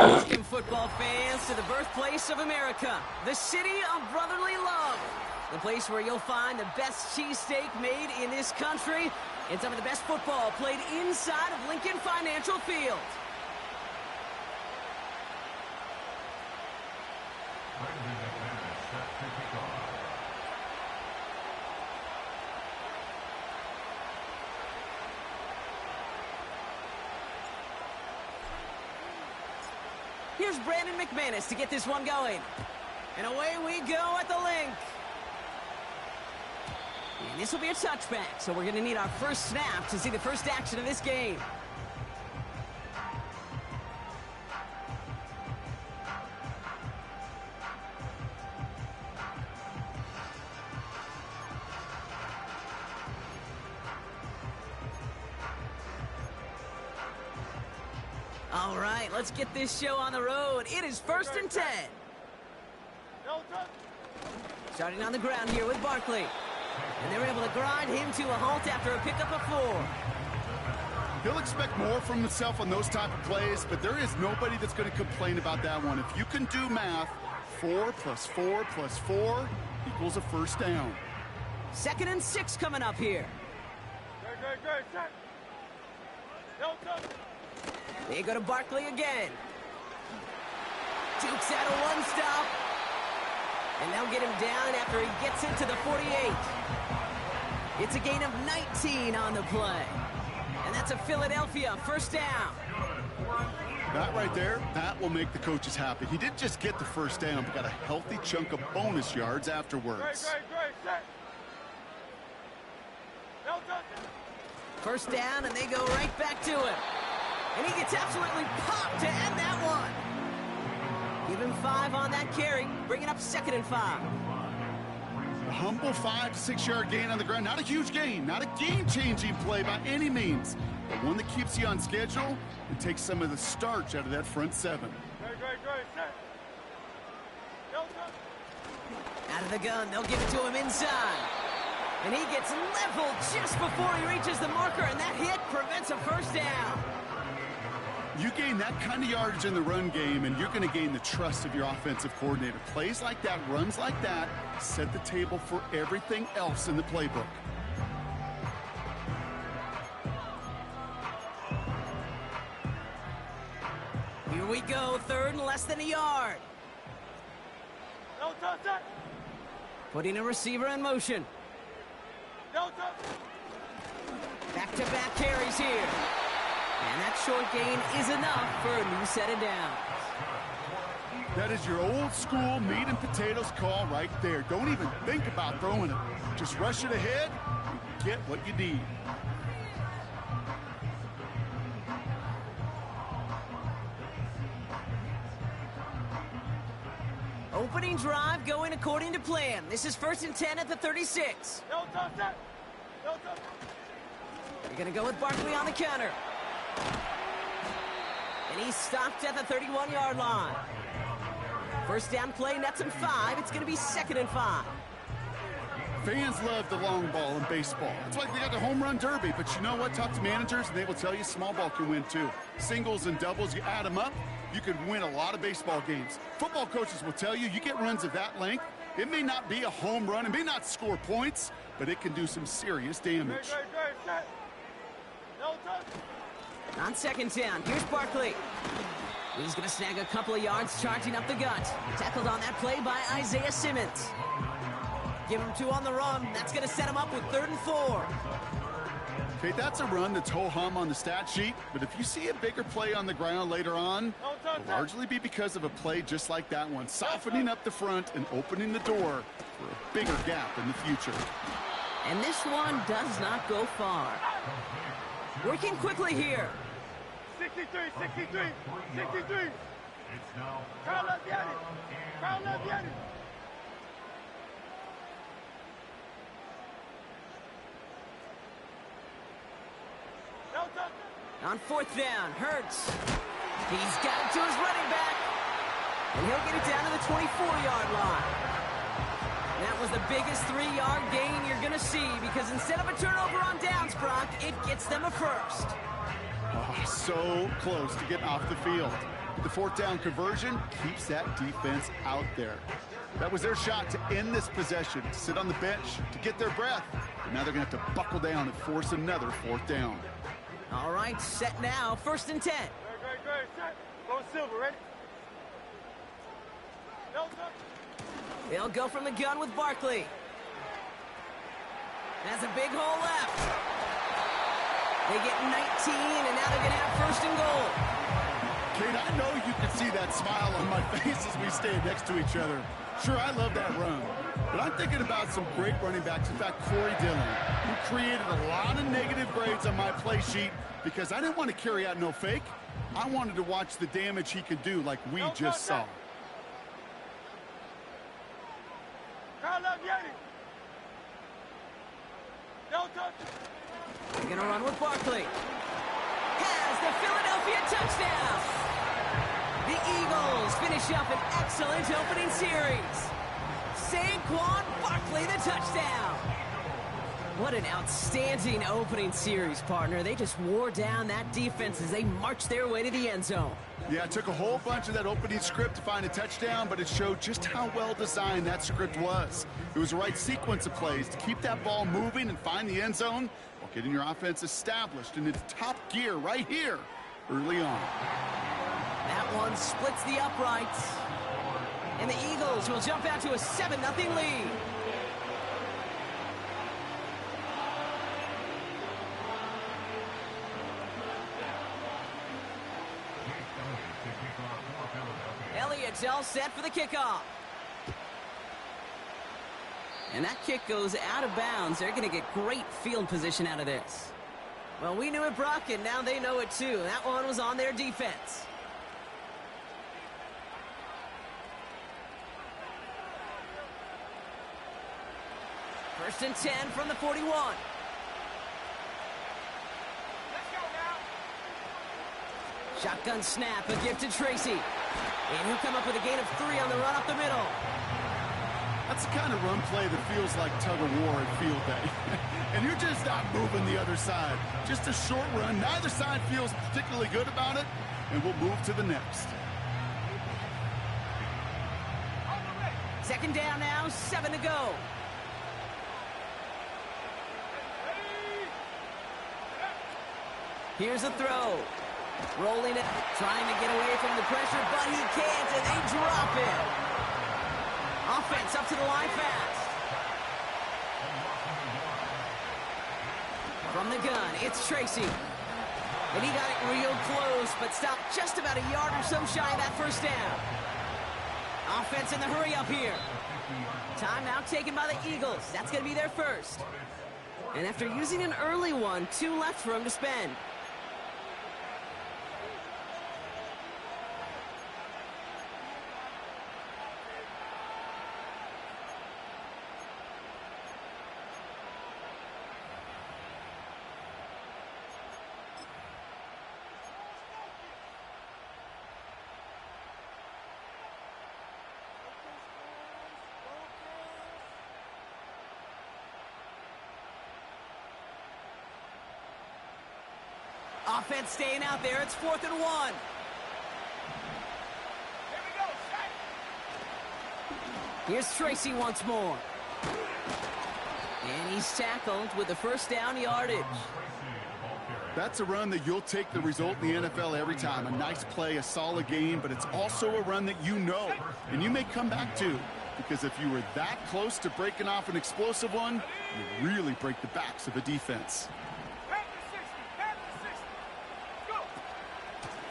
Welcome, football fans, to the birthplace of America, the city of brotherly love. The place where you'll find the best cheesesteak made in this country and some of the best football played inside of Lincoln Financial Field. Here's Brandon McManus to get this one going. And away we go at the link. And this will be a touchback, so we're going to need our first snap to see the first action of this game. All right, let's get this show on the road. It is 1st and 10. Starting on the ground here with Barkley. And they were able to grind him to a halt after a pickup of 4. He'll expect more from himself on those type of plays, but there is nobody that's going to complain about that one. If you can do math, 4 plus 4 plus 4 equals a first down. 2nd and 6 coming up here. They go to Barkley again. Dukes out a one-stop. And they'll get him down after he gets into the 48. It's a gain of 19 on the play. And that's a Philadelphia first down. That right there, that will make the coaches happy. He didn't just get the first down, but got a healthy chunk of bonus yards afterwards. First down, and they go right back to him. And he gets absolutely popped to end that one. Give him 5 on that carry, bringing up 2nd and 5. A humble 5 to 6 yard gain on the ground. Not a huge gain, not a game-changing play by any means, but one that keeps you on schedule and takes some of the starch out of that front 7. Out of the gun, they'll give it to him inside. And he gets leveled just before he reaches the marker, and that hit prevents a first down. You gain that kind of yardage in the run game, and you're going to gain the trust of your offensive coordinator. Plays like that, runs like that, set the table for everything else in the playbook. Here we go, 3rd and less than a yard. Putting a receiver in motion. Back-to-back carries here. And that short gain is enough for a new set of downs. That is your old school meat and potatoes call right there. Don't even think about throwing it. Just rush it ahead and get what you need. Opening drive going according to plan. This is 1st and 10 at the 36. You're going to go with Barkley on the counter. And he's stopped at the 31-yard line. First down play, nets him 5. It's going to be 2nd and 5. Fans love the long ball in baseball. It's like they got the home run derby, but you know what? Talk to managers, and they will tell you small ball can win too. Singles and doubles, you add them up, you could win a lot of baseball games. Football coaches will tell you get runs of that length. It may not be a home run, it may not score points, but it can do some serious damage. On 2nd down, here's Barkley. He's going to snag a couple of yards charging up the gut. Tackled on that play by Isaiah Simmons. Give him 2 on the run. That's going to set him up with 3rd and 4. Okay, that's a run that's ho-hum on the stat sheet, but if you see a bigger play on the ground later on, it'll largely be because of a play just like that one, softening up the front and opening the door for a bigger gap in the future. And this one does not go far. Working quickly here. 63. It's now Carl Laviani. On 4th down, Hurts. He's got it to his running back. And he'll get it down to the 24-yard line. That was the biggest 3-yard gain you're going to see because instead of a turnover on downs, Brock, it gets them a first. Oh, so close to getting off the field. The fourth down conversion keeps that defense out there. That was their shot to end this possession, to sit on the bench, to get their breath. But now they're going to have to buckle down and force another fourth down. All right, set now, 1st and 10. Great, set. Go Silver, ready? They'll go from the gun with Barkley. That's a big hole left. They get 19, and now they're going to have 1st and goal. Kate, I know you can see that smile on my face as we stand next to each other. Sure, I love that run. But I'm thinking about some great running backs. In fact, Corey Dillon, who created a lot of negative grades on my play sheet because I didn't want to carry out no fake. I wanted to watch the damage he could do like we just saw. They're going to run with Barkley. Has the Philadelphia touchdown. The Eagles finish up an excellent opening series. Saquon Barkley, the touchdown. What an outstanding opening series, partner. They just wore down that defense as they marched their way to the end zone. Yeah, it took a whole bunch of that opening script to find a touchdown, but it showed just how well designed that script was. It was the right sequence of plays to keep that ball moving and find the end zone while getting your offense established in its top gear right here early on. That one splits the uprights. And the Eagles will jump out to a 7-0 lead. Elliott's all set for the kickoff. And that kick goes out of bounds. They're going to get great field position out of this. Well, we knew it, Brock, and now they know it too. That one was on their defense. First and 10 from the 41. Shotgun snap, a gift to Tracy. And he'll come up with a gain of 3 on the run up the middle. That's the kind of run play that feels like tug-of-war at field day. And you're just not moving the other side. Just a short run. Neither side feels particularly good about it. And we'll move to the next. Second down now, 7 to go. Here's a throw. Rolling it, trying to get away from the pressure, but he can't, and they drop it. Offense up to the line fast. From the gun, it's Tracy. And he got it real close, but stopped just about a yard or so shy of that first down. Offense in the hurry up here. Timeout taken by the Eagles. That's going to be their first. And after using an early one, 2 left for him to spend. Offense staying out there. It's 4th and 1. Here we go, set. Here's Tracy once more. And he's tackled with the first down yardage. That's a run that you'll take the result in the NFL every time. A nice play, a solid game, but it's also a run that you know and you may come back to. Because if you were that close to breaking off an explosive one, you really break the backs of a defense.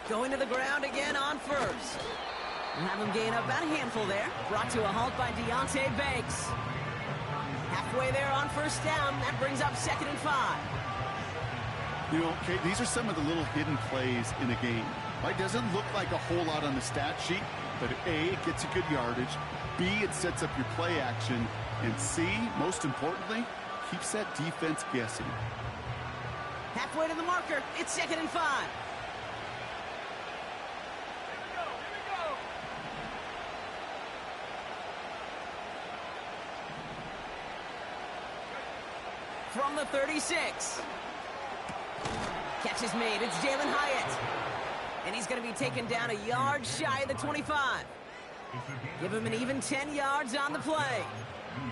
Going to the ground again on first. And have him gain up about a handful there. Brought to a halt by Deonte Banks. Halfway there on first down. That brings up 2nd and 5. You know, Kate, these are some of the little hidden plays in a game. Right? Doesn't look like a whole lot on the stat sheet, but A, it gets a good yardage. B, it sets up your play action. And C, most importantly, keeps that defense guessing. Halfway to the marker. It's 2nd and 5. From the 36. Catch is made. It's Jalen Hyatt. And he's going to be taken down a yard shy of the 25. Give him an even 10 yards on the play.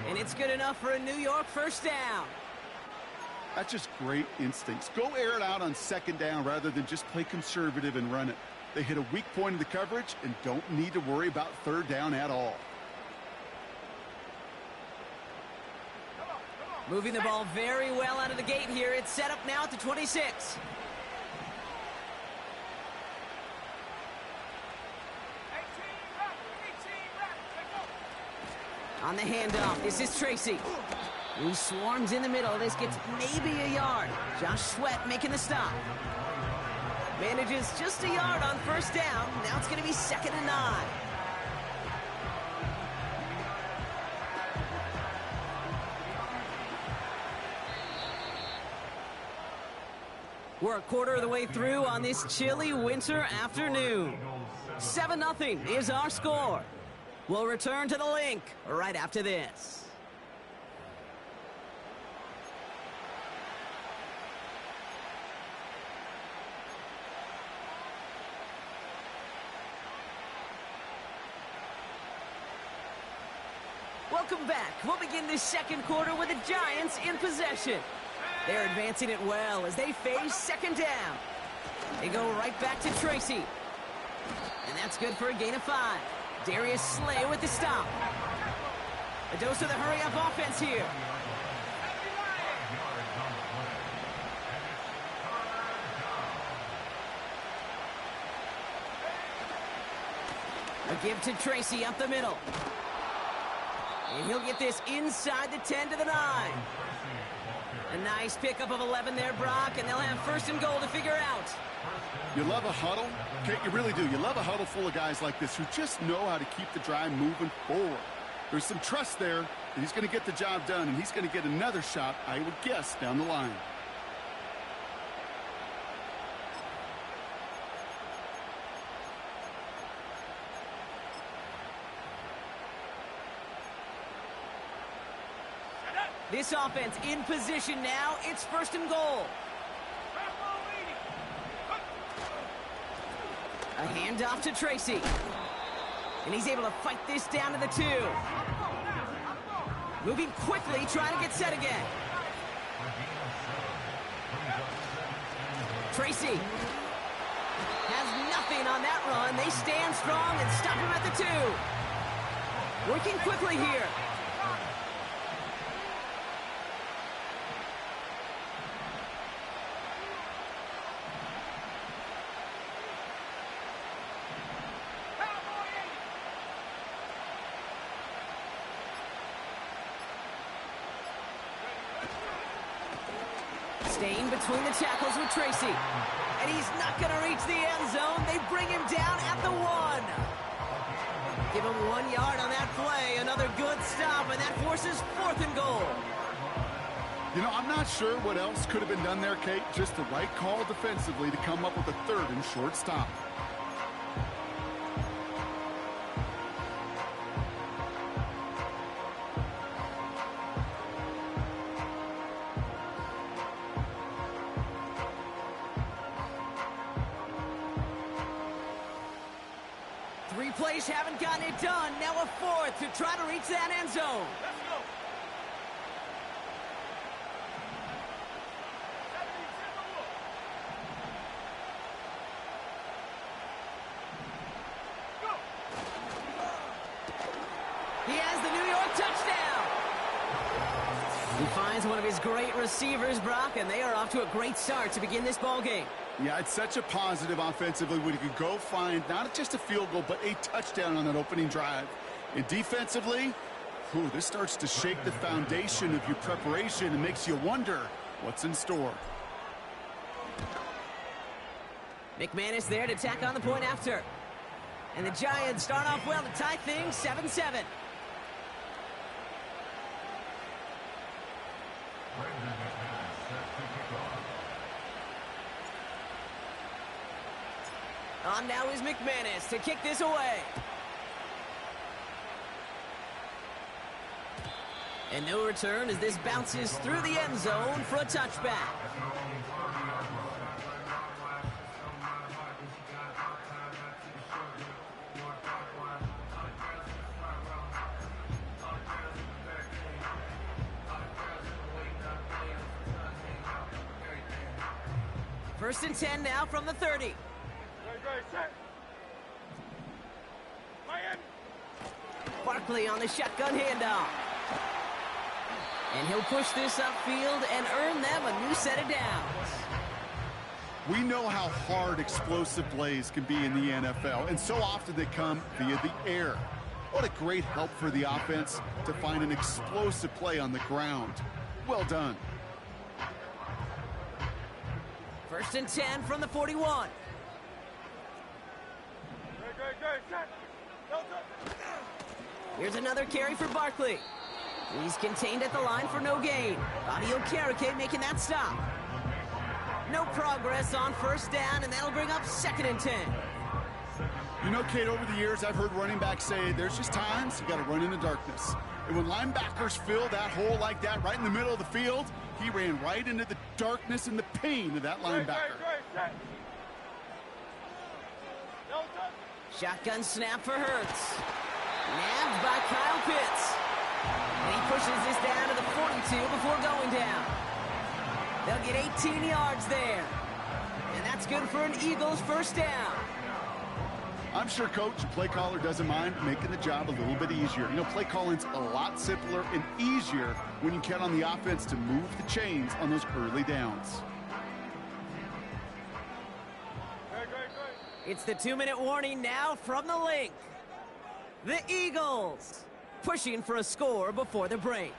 And it's good enough for a New York first down. That's just great instincts. Go air it out on second down rather than just play conservative and run it. They hit a weak point in the coverage and don't need to worry about third down at all. Moving the ball very well out of the gate here. It's set up now at the 26. On the handoff, this is Tracy. He swarms in the middle. This gets maybe a yard. Josh Sweat making the stop. Manages just a yard on first down. Now it's going to be 2nd and 9. We're a quarter of the way through on this chilly winter afternoon. 7-0 is our score. We'll return to the link right after this. Welcome back. We'll begin this second quarter with the Giants in possession. They're advancing it well as they face second down. They go right back to Tracy. And that's good for a gain of 5. Darius Slay with the stop. A dose of the hurry-up offense here. A give to Tracy up the middle. And he'll get this inside the 10 to the 9. A nice pickup of 11 there, Brock, and they'll have 1st and goal to figure out. You love a huddle? Kate, you really do. You love a huddle full of guys like this who just know how to keep the drive moving forward. There's some trust there that he's going to get the job done, and he's going to get another shot, I would guess, down the line. This offense in position now. It's 1st and goal. A handoff to Tracy. And he's able to fight this down to the 2. Moving quickly, trying to get set again. Tracy has nothing on that run. They stand strong and stop him at the 2. Working quickly here. Staying between the tackles with Tracy. And he's not going to reach the end zone. They bring him down at the 1. Give him 1 yard on that play. Another good stop, and that forces 4th and goal. You know, I'm not sure what else could have been done there, Kate. Just the right call defensively to come up with a 3rd and short stop. Plays haven't gotten it done. Now a 4th to try to reach that end zone. Let's go. He has the New York touchdown. He finds one of his great receivers, Brock, and they are off to a great start to begin this ball game. Yeah, it's such a positive offensively when you can go find not just a field goal, but a touchdown on that opening drive. And defensively, this starts to shake the foundation of your preparation and makes you wonder what's in store. McManus there to tack on the point after. And the Giants start off well to tie things 7-7. On now is McManus to kick this away. And no return as this bounces through the end zone for a touchback. First and 10 now from the 30. Ready, ready, set. Miami. Barkley on the shotgun handoff. And he'll push this upfield and earn them a new set of downs. We know how hard explosive plays can be in the NFL, and so often they come via the air. What a great help for the offense to find an explosive play on the ground. Well done. First and 10 from the 41. Ready, ready, ready, set. Delta. Here's another carry for Barkley. He's contained at the line for no gain. Audio Karake making that stop. No progress on first down, and that'll bring up second and 10. You know, Kate, over the years, I've heard running backs say there's just times you got to run in the darkness. And when linebackers fill that hole like that right in the middle of the field, he ran right into the darkness and the pain of that linebacker. Ready, ready, set. Delta. Shotgun snap for Hurts. Nabbed by Kyle Pitts. And he pushes this down to the 42 before going down. They'll get 18 yards there. And that's good for an Eagles first down. I'm sure coach and play caller doesn't mind making the job a little bit easier. You know, play calling's a lot simpler and easier when you count on the offense to move the chains on those early downs. Ready, ready, ready. It's the 2-minute warning now from the link. The Eagles pushing for a score before the break.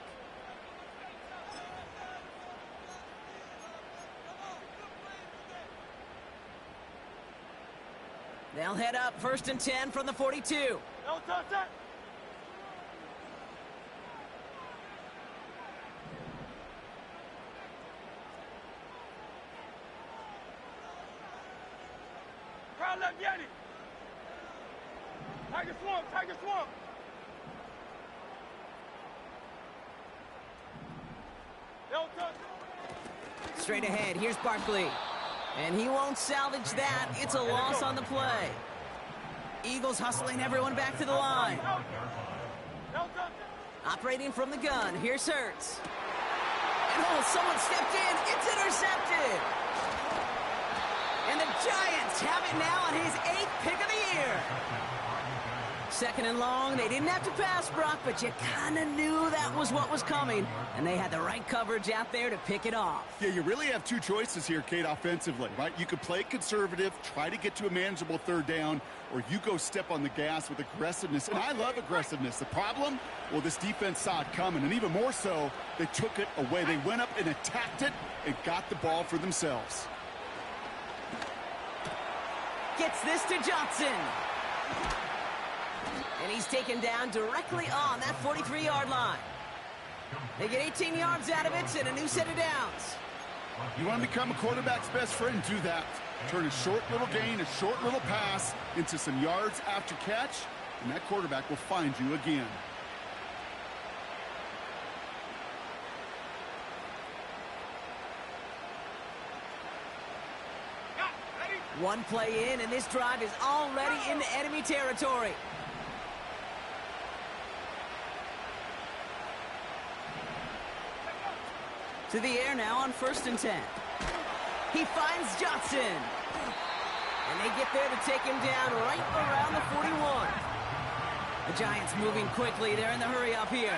They'll head up first and 10 from the 42. Delta, set. Crowd left Yeti. Tiger swamp, tiger swamp. Delta. Straight ahead, here's Barkley. And he won't salvage that. It's a loss on the play. Eagles hustling everyone back to the line. Delta. Operating from the gun, here's Hurts. And oh, someone stepped in. It's intercepted. And the Giants have it now on his 8th pick of the year. Second and long. They didn't have to pass, Brock, but you kind of knew that was what was coming. And they had the right coverage out there to pick it off. Yeah, you really have two choices here, Kate, offensively, right? You could play conservative, try to get to a manageable third down, or you go step on the gas with aggressiveness. And I love aggressiveness. The problem? Well, this defense saw it coming, and even more so, they took it away. They went up and attacked it and got the ball for themselves. Gets this to Johnson. And he's taken down directly on that 43-yard line. They get 18 yards out of it and a new set of downs. You want to become a quarterback's best friend? Do that. Turn a short little gain, a short little pass into some yards after catch, and that quarterback will find you again. One play in, and this drive is already into enemy territory. To the air now on first and 10. He finds Johnson. And they get there to take him down right around the 41. The Giants moving quickly. They're in the hurry up here.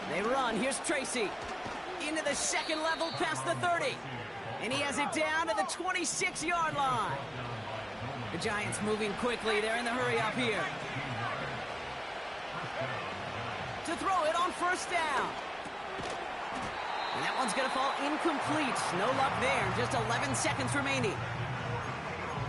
They run. Here's Tracy. Into the second level past the 30. And he has it down to the 26-yard line. The Giants moving quickly. They're in the hurry up here. To throw it on first down. And that one's going to fall incomplete. No luck there. Just 11 seconds remaining.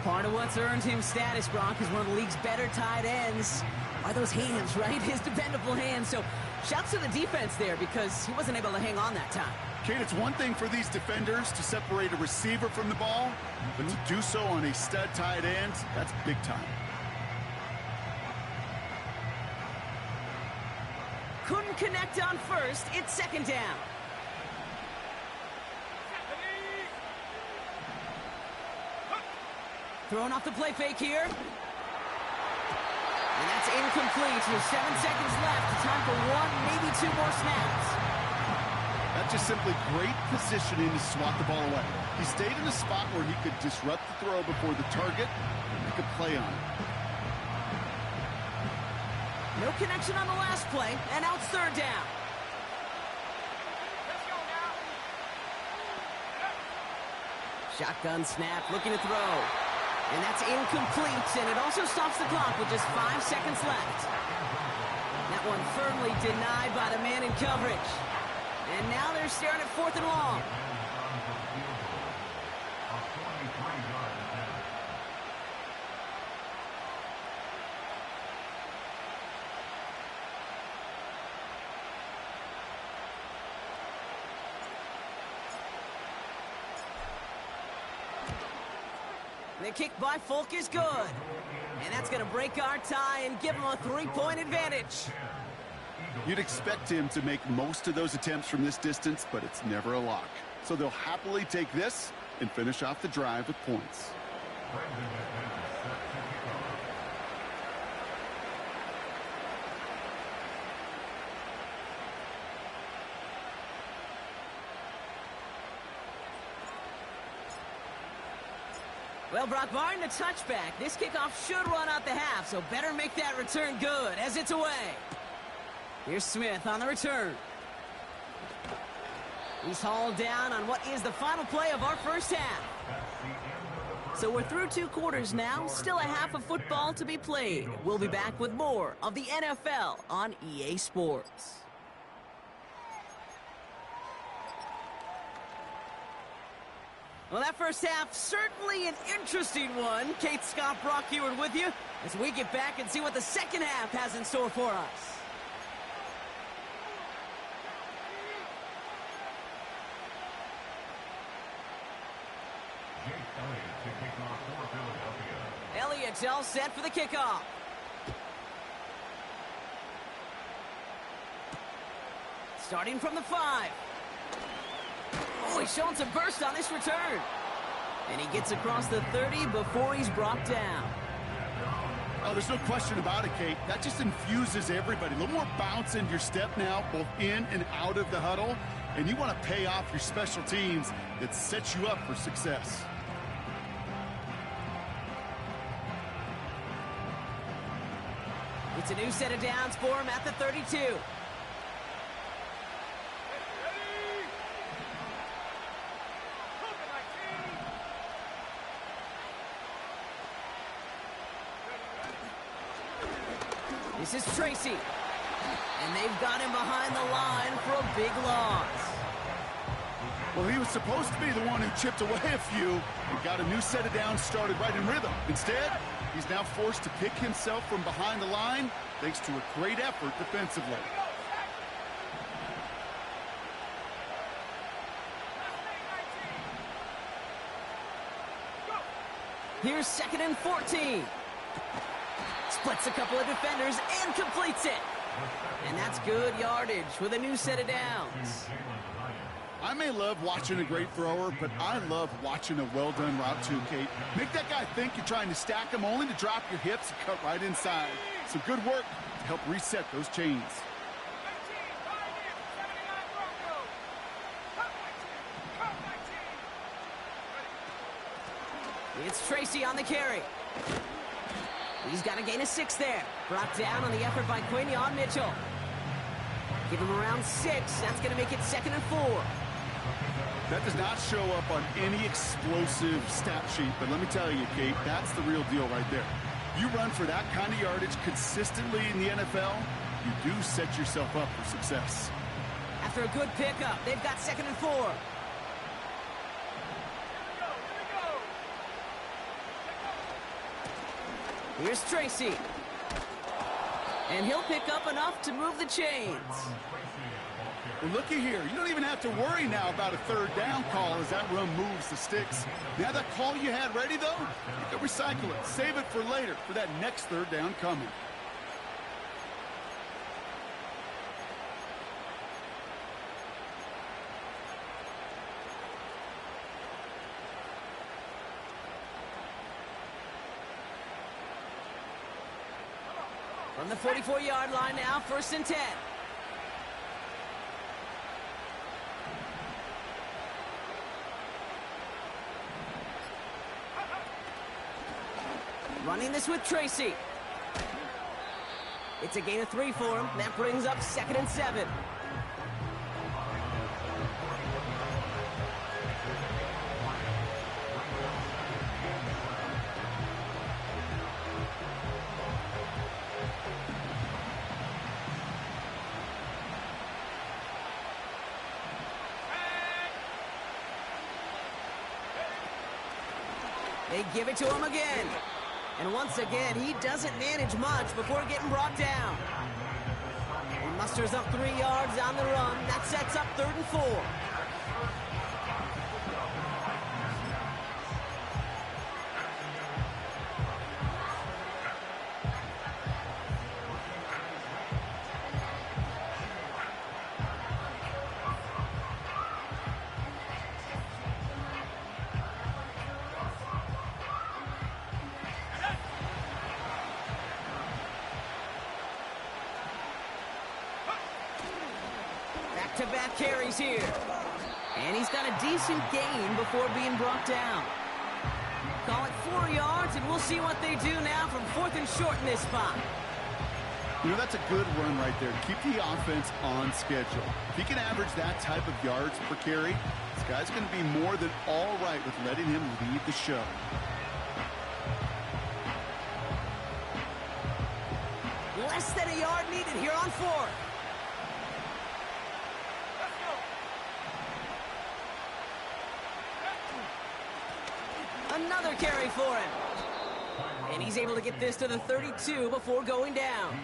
Part of what's earned him status, Brock, is one of the league's better tight ends. Are those hands, right? His dependable hands. So shouts to the defense there because he wasn't able to hang on that time. Kate, it's one thing for these defenders to separate a receiver from the ball, but to do so on a stud tight end, that's big time. Couldn't connect on first. It's second down. Throwing off the play fake here. And that's incomplete with 7 seconds left. Time for one, maybe two more snaps. That's just simply great positioning to swat the ball away. He stayed in a spot where he could disrupt the throw before the target and make a play on it. No connection on the last play, and now it's third down. Let's go now. Shotgun snap, looking to throw. And that's incomplete, and it also stops the clock with just 5 seconds left. That one firmly denied by the man in coverage. And now they're staring at 4th and long. The kick by Folk is good. And that's going to break our tie and give him a 3-point advantage. You'd expect him to make most of those attempts from this distance, but it's never a lock. So they'll happily take this and finish off the drive with points. Well, Brock, barring the touchback, this kickoff should run out the half, so better make that return good as it's away. Here's Smith on the return. He's hauled down on what is the final play of our first half. So we're through 2 quarters now, still a half of football to be played. We'll be back with more of the NFL on EA Sports. Well, that first half, certainly an interesting one. Kate Scott, Brock Heward with you as we get back and see what the second half has in store for us. Elliott's all set for the kickoff. Starting from the 5. Oh, he's showing some burst on this return. And he gets across the 30 before he's brought down. Oh, there's no question about it, Kate. That just infuses everybody. A little more bounce in your step now, both in and out of the huddle. And you want to pay off your special teams that sets you up for success. It's a new set of downs for him at the 32. This is Tracy. And they've got him behind the line for a big loss. Well, he was supposed to be the one who chipped away a few and got a new set of downs started right in rhythm. Instead, he's now forced to pick himself from behind the line thanks to a great effort defensively. Here's 2nd and 14. Splits a couple of defenders and completes it. And that's good yardage with a new set of downs. I may love watching a great thrower, but I love watching a well-done route too, Kate. Make that guy think you're trying to stack him only to drop your hips and cut right inside. Some good work to help reset those chains. It's Tracy on the carry. He's got a gain of 6 there. Brought down on the effort by Quinion Mitchell. Give him around 6. That's going to make it 2nd and 4. That does not show up on any explosive stat sheet, but let me tell you, Kate, that's the real deal right there. You run for that kind of yardage consistently in the NFL, you do set yourself up for success. After a good pickup, they've got 2nd and 4. Here's Tracy. And he'll pick up enough to move the chains. Well, looky here. You don't even have to worry now about a 3rd down call as that run moves the sticks. Now that call you had ready, though, you can recycle it. Save it for later for that next 3rd down coming. From the 44-yard line now, 1st and 10. Running this with Tracy. It's a gain of 3 for him. That brings up 2nd and 7. They give it to him again. And once again, he doesn't manage much before getting brought down. He musters up 3 yards on the run. That sets up 3rd and 4. Back-to-back carries here. And he's got a decent gain before being brought down. Call it 4 yards, and we'll see what they do now from 4th and short in this spot. You know, that's a good run right there. Keep the offense on schedule. If he can average that type of yards per carry, this guy's going to be more than all right with letting him lead the show. Less than a yard needed here on 4th. Another carry for him. And he's able to get this to the 32 before going down.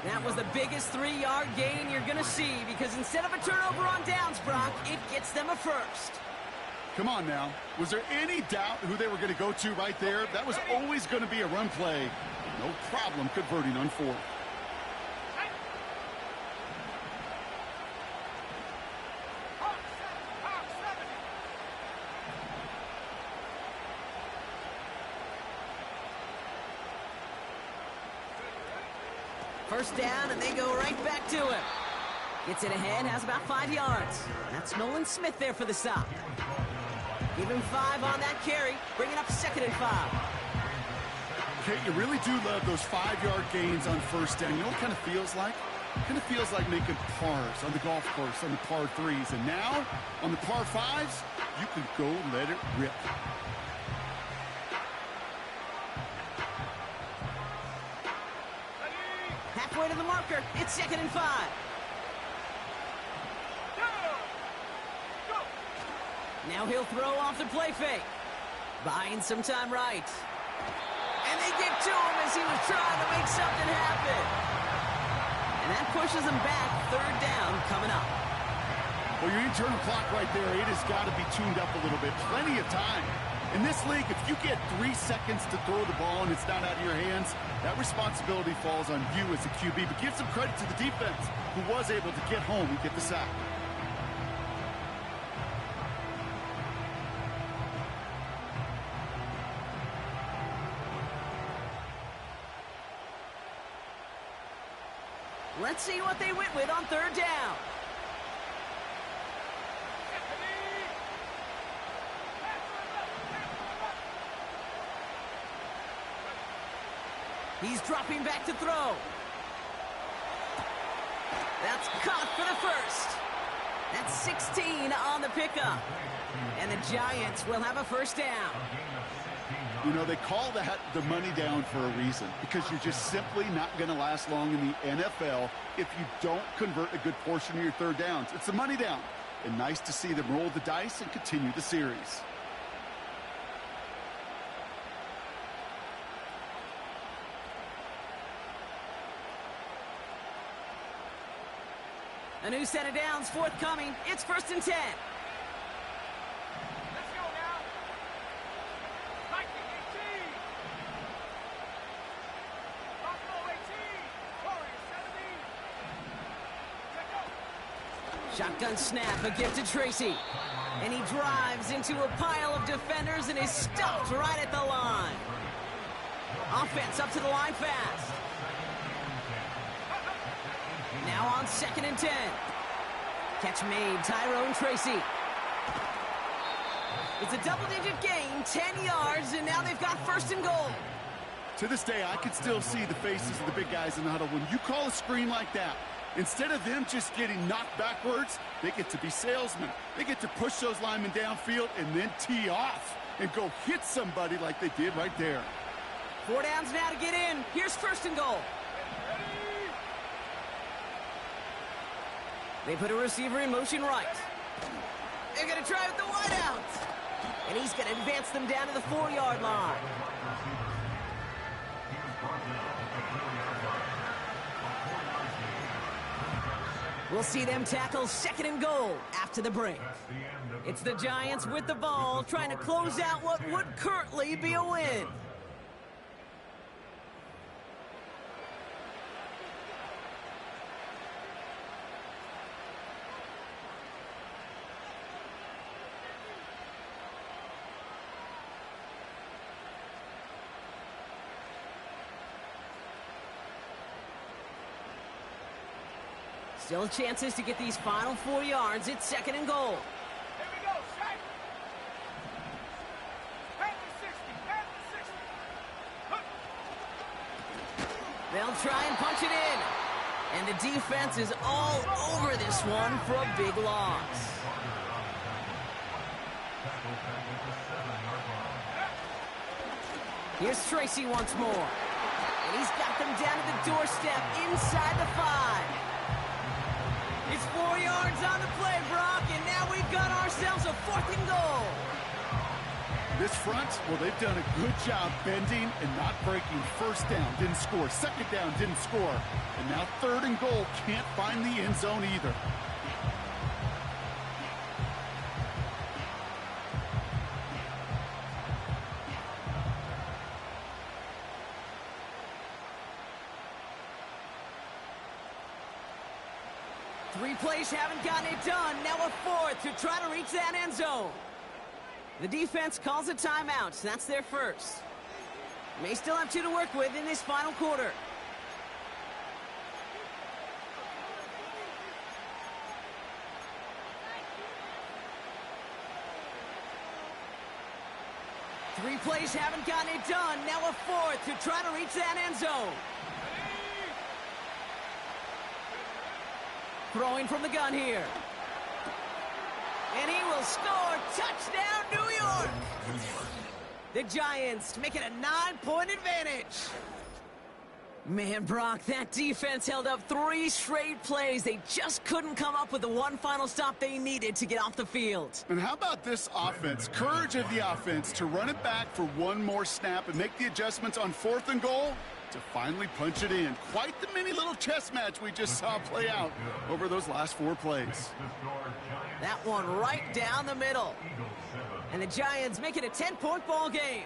That was the biggest 3-yard gain you're going to see, because instead of a turnover on downs, Brock, it gets them a first. Come on now. Was there any doubt who they were going to go to right there? That was always going to be a run play. No problem converting on 4th. First down, and they go right back to him. Gets it ahead, has about 5 yards. That's Nolan Smith there for the stop. Give him 5 on that carry, bringing up 2nd and 5. Kate, you really do love those 5-yard gains on 1st down. You know what it kind of feels like? It kind of feels like making pars on the golf course on the par 3s. And now, on the par 5s, you can go let it rip. Halfway to the marker, it's 2nd and 5. Now he'll throw off the play fake. Buying some time right. And they get to him as he was trying to make something happen. And that pushes him back. 3rd down coming up. Well, your internal clock right there, it has got to be tuned up a little bit. Plenty of time. In this league, if you get 3 seconds to throw the ball and it's not out of your hands, that responsibility falls on you as a QB. But give some credit to the defense, who was able to get home and get the sack. Let's see what they went with on 3rd down. He's dropping back to throw. That's caught for the first. That's 16 on the pickup. And the Giants will have a 1st down. You know, they call that the money down for a reason, because you're just simply not going to last long in the NFL if you don't convert a good portion of your 3rd downs. It's the money down. And nice to see them roll the dice and continue the series. A new set of downs forthcoming. It's 1st and 10. Let's go now. 19, 18. Buffalo 18. Warriors 17. Check go. Shotgun snap, a gift to Tracy. And he drives into a pile of defenders and is stopped right at the line. Offense up to the line fast. Now on 2nd and 10. Catch made, Tyrone Tracy. It's a double-digit gain, 10 yards, and now they've got 1st and goal. To this day, I can still see the faces of the big guys in the huddle. When you call a screen like that, instead of them just getting knocked backwards, they get to be salesmen. They get to push those linemen downfield and then tee off and go hit somebody like they did right there. 4 downs now to get in. Here's 1st and goal. They put a receiver in motion right. They're going to try with the wideout. And he's going to advance them down to the 4-yard line. We'll see them tackle 2nd and goal after the break. It's the Giants with the ball, trying to close out what would currently be a win. Still chances to get these final 4 yards. It's 2nd and goal. Here we go, Shaq. Pass the 60, pass the 60. They'll try and punch it in. And the defense is all over this one for a big loss. Here's Tracy once more. And he's got them down to the doorstep inside the 5. It's 4 yards on the play, Brock, and now we've got ourselves a 4th and goal. This front, well, they've done a good job bending and not breaking. 1st down, didn't score. 2nd down, didn't score. And now 3rd and goal, can't find the end zone either. Three plays haven't gotten it done. Now a 4th to try to reach that end zone. The defense calls a timeout. That's their first. May still have 2 to work with in this final quarter. Three plays haven't gotten it done. Now a 4th to try to reach that end zone. Throwing from the gun here. And he will score. Touchdown, New York! The Giants make it a 9-point advantage. Man, Brock, that defense held up 3 straight plays. They just couldn't come up with the one final stop they needed to get off the field. And how about this offense? Courage of the offense to run it back for one more snap and make the adjustments on 4th and goal to finally punch it in. Quite the mini little chess match we just saw play out over those last 4 plays. That one right down the middle. And the Giants make it a 10-point ball game.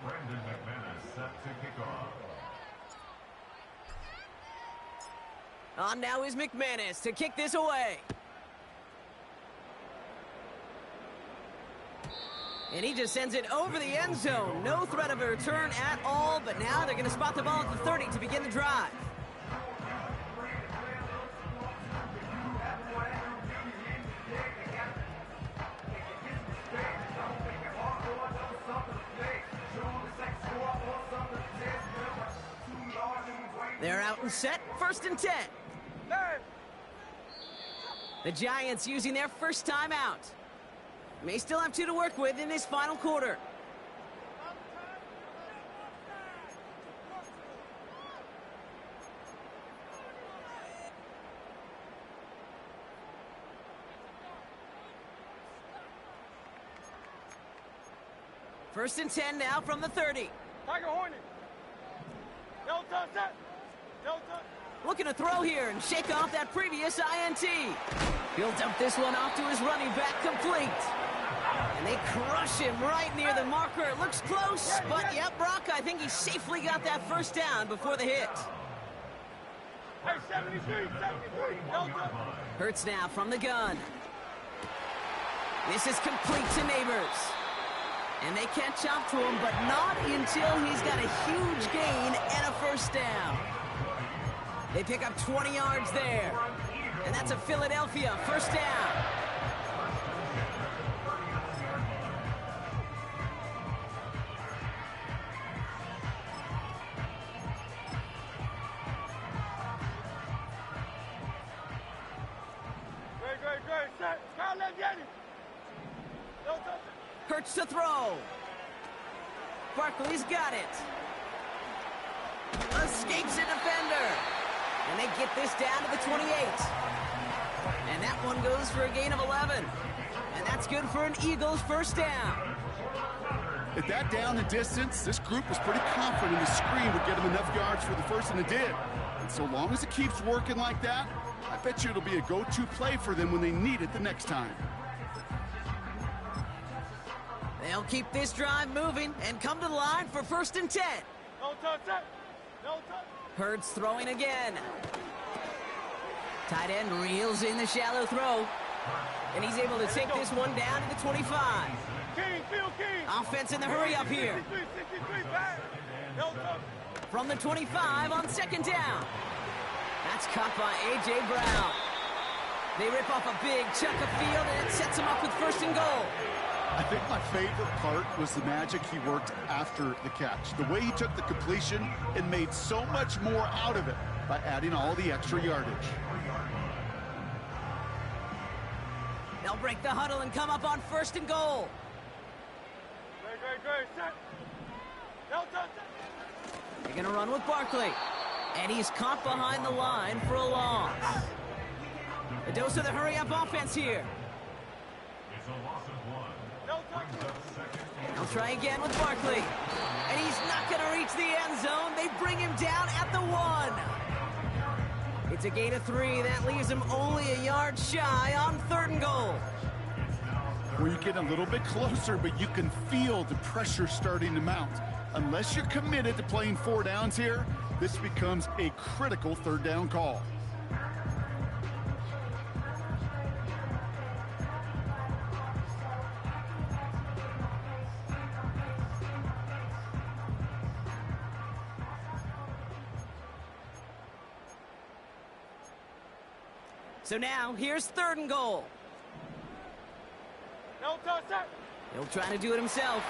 Brandon McManus set to kick off. On now is McManus to kick this away. And he just sends it over the end zone. No threat of a return at all, but now they're going to spot the ball at the 30 to begin the drive. They're out and set, 1st and 10. The Giants using their first timeout. May still have 2 to work with in this final quarter. First and 10 now from the 30. Tiger Hornet. Delta set. Delta. Looking to throw here and shake off that previous INT. He'll dump this one off to his running back, complete. And they crush him right near the marker. It looks close, but yep, Brock, I think he safely got that first down before the hit. Hey, 73, Delta. Hurts now from the gun. This is complete to Neighbors. And they catch up to him, but not until he's got a huge gain and a first down. They pick up 20 yards there. And that's a Philadelphia first down. Great. Set. Kyle Leviani. No touch. Hurts to throw. Barkley's got it. Escapes a defender. And they get this down to the 28. And that one goes for a gain of 11. And that's good for an Eagles first down. At that down and distance, this group was pretty confident the screen would get them enough yards for the first, and it did. And so long as it keeps working like that, I bet you it'll be a go-to play for them when they need it the next time. They'll keep this drive moving and come to the line for 1st and 10. No touch. Set. No touch. Hurts throwing again. Tight end reels in the shallow throw. And he's able to take this one down to the 25. King, Phil King. Offense in the hurry up here. 63, back. No touch. From the 25 on 2nd down. That's caught by A.J. Brown. They rip off a big chunk of field, and it sets them up with 1st and goal. I think my favorite part was the magic he worked after the catch. The way he took the completion and made so much more out of it by adding all the extra yardage. They'll break the huddle and come up on 1st and goal. Great. Set. No touch. They're going to run with Barkley. And he's caught behind the line for a loss. A dose of the hurry-up offense here. It's a loss of 1. No touch. They'll try again with Barkley. And he's not going to reach the end zone. They bring him down at the 1. It's a gain of 3. That leaves him only a yard shy on 3rd and goal. Where you get a little bit closer, but you can feel the pressure starting to mount. Unless you're committed to playing 4 downs here, this becomes a critical 3rd down call. So now, here's 3rd and goal. No touch. Set. He'll try to do it himself.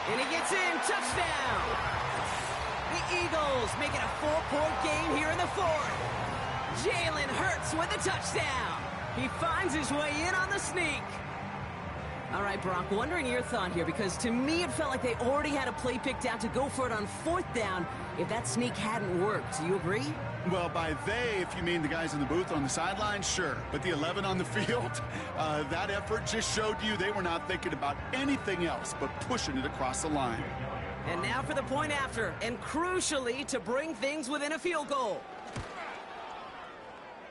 And he gets in. Touchdown! The Eagles make it a 4-point game here in the 4th. Jalen Hurts with a touchdown. He finds his way in on the sneak. All right, Brock, wondering your thought here, because to me it felt like they already had a play picked out to go for it on 4th down if that sneak hadn't worked. Do you agree? Well, by they, if you mean the guys in the booth on the sideline, sure. But the 11 on the field, that effort just showed you they were not thinking about anything else but pushing it across the line. And now for the point after, and crucially to bring things within a field goal.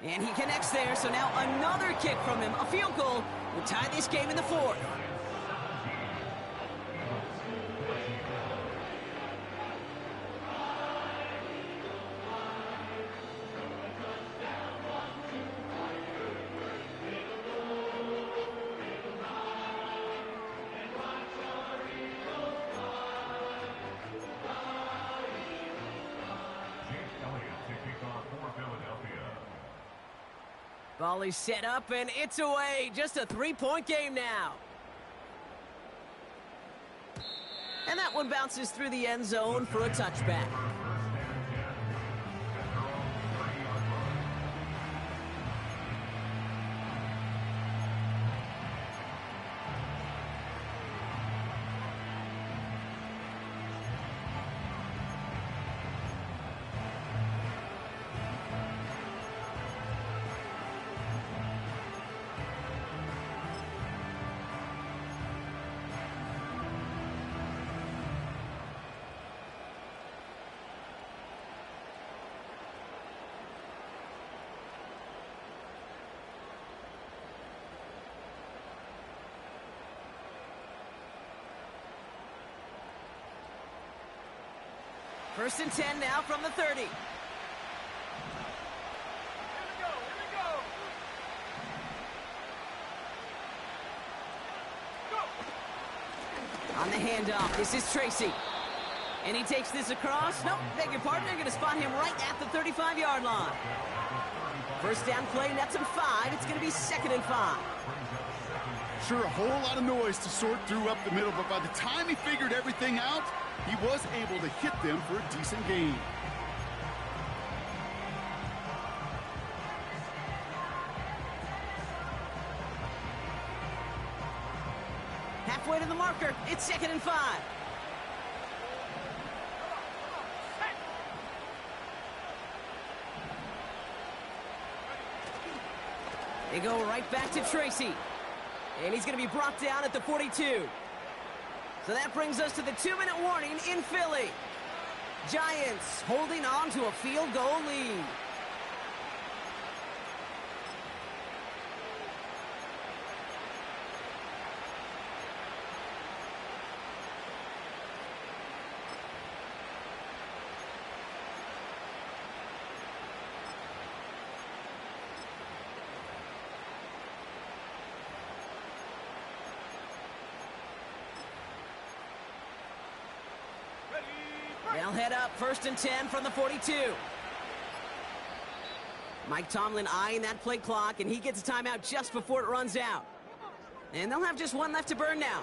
And he connects there, so now another kick from him, a field goal, will tie this game in the 4th. Volley set up, and it's away. Just a 3-point game now. And that one bounces through the end zone for a touchback. First and 10 now from the 30. Here we go. On the handoff. This is Tracy. And he takes this across. Nope, beg your pardon. They're going to spot him right at the 35-yard line. First down play, nets him 5. It's going to be 2nd and 5. Sure, a whole lot of noise to sort through up the middle, but by the time he figured everything out, he was able to hit them for a decent gain. Halfway to the marker. It's 2nd and 5. They go right back to Tracy. And he's going to be brought down at the 42. So that brings us to the 2-minute warning in Philly. Giants holding on to a field goal lead. They'll head up 1st and 10 from the 42. Mike Tomlin eyeing that play clock, and he gets a timeout just before it runs out. And they'll have just one left to burn now.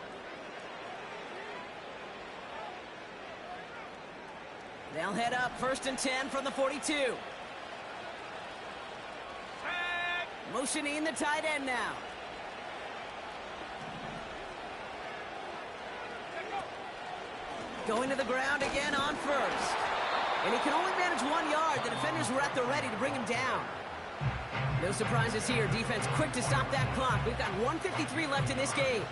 They'll head up 1st and 10 from the 42. Motioning the tight end now. Going to the ground again on 1st. And he can only manage 1 yard. The defenders were at the ready to bring him down. No surprises here. Defense quick to stop that clock. We've got 1:53 left in this game.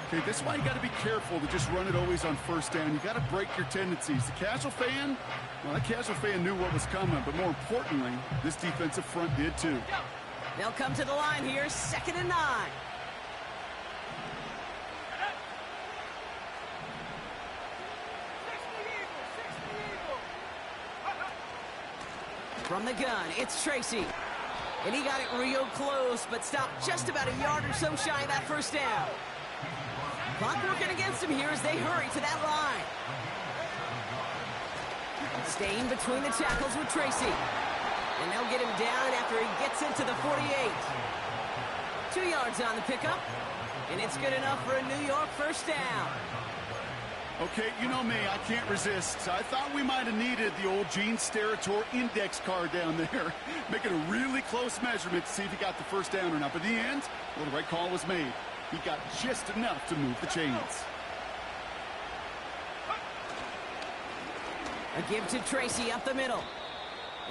Okay, that's why you got to be careful to just run it always on 1st down. You got to break your tendencies. The casual fan, well, that casual fan knew what was coming, but more importantly, this defensive front did too. They'll come to the line here, 2nd and 9. From the gun, it's Tracy. And he got it real close, but stopped just about a yard or so shy of that 1st down. Clock working against him here as they hurry to that line. Staying between the tackles with Tracy. And they'll get him down after he gets into the 48. 2 yards on the pickup. And it's good enough for a New York 1st down. Okay, you know me, I can't resist. I thought we might have needed the old Gene Steratore index card down there. Making a really close measurement to see if he got the 1st down or not. But in the end, well, the right call was made. He got just enough to move the chains. A give to Tracy up the middle.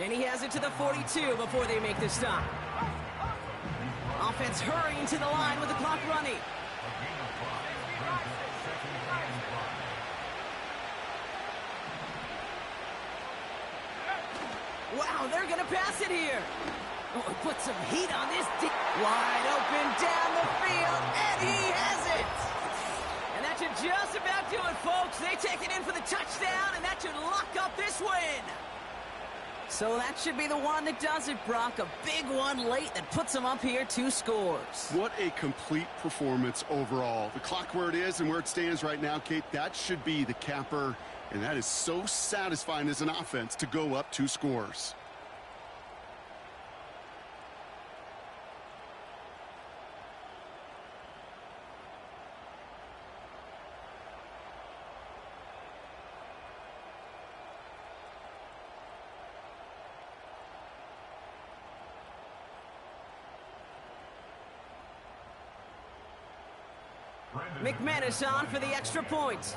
And he has it to the 42 before they make the stop. Offense hurrying to the line with the clock running. Wow, they're going to pass it here. Oh, put some heat on this. Wide open down the field, and he has it. And that should just about do it, folks. They take it in for the touchdown, and that should lock up this win. So that should be the one that does it, Brock. A big one late that puts them up here 2 scores. What a complete performance overall. The clock where it is and where it stands right now, Kate, that should be the capper. And that is so satisfying as an offense to go up 2 scores. McManus on for the extra point.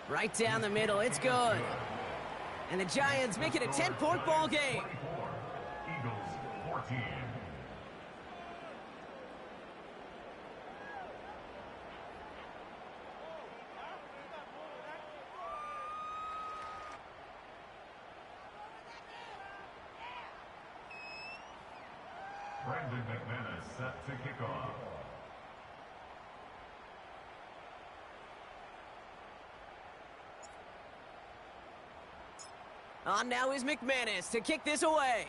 Right down the middle, it's good. And the Giants make it a 10-point ball game. Eagles 14. Brandon McManus set to kick off. On now is McManus to kick this away.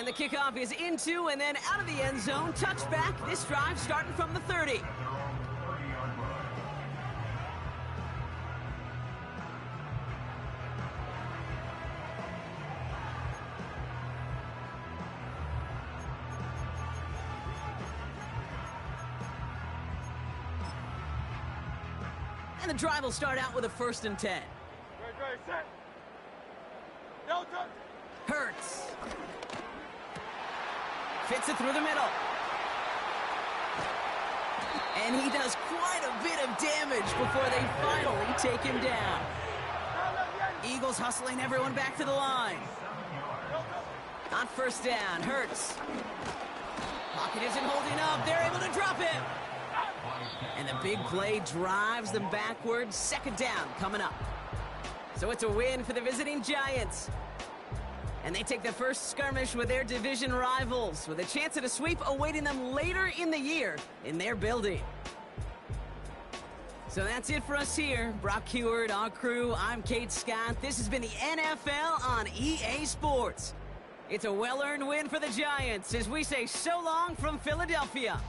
And the kickoff is into and then out of the end zone. Touchback. This drive starting from the 30. Their own 30-yard line. And the drive will start out with a 1st and 10. Great, set. No touch. Hurts. Fits it through the middle. And he does quite a bit of damage before they finally take him down. Eagles hustling everyone back to the line. On 1st down, Hurts. Pocket isn't holding up. They're able to drop it. And the big play drives them backwards. 2nd down coming up. So it's a win for the visiting Giants. And they take the first skirmish with their division rivals, with a chance at a sweep awaiting them later in the year in their building. So that's it for us here. Brock Huard, our crew, I'm Kate Scott. This has been the NFL on EA Sports. It's a well-earned win for the Giants as we say so long from Philadelphia.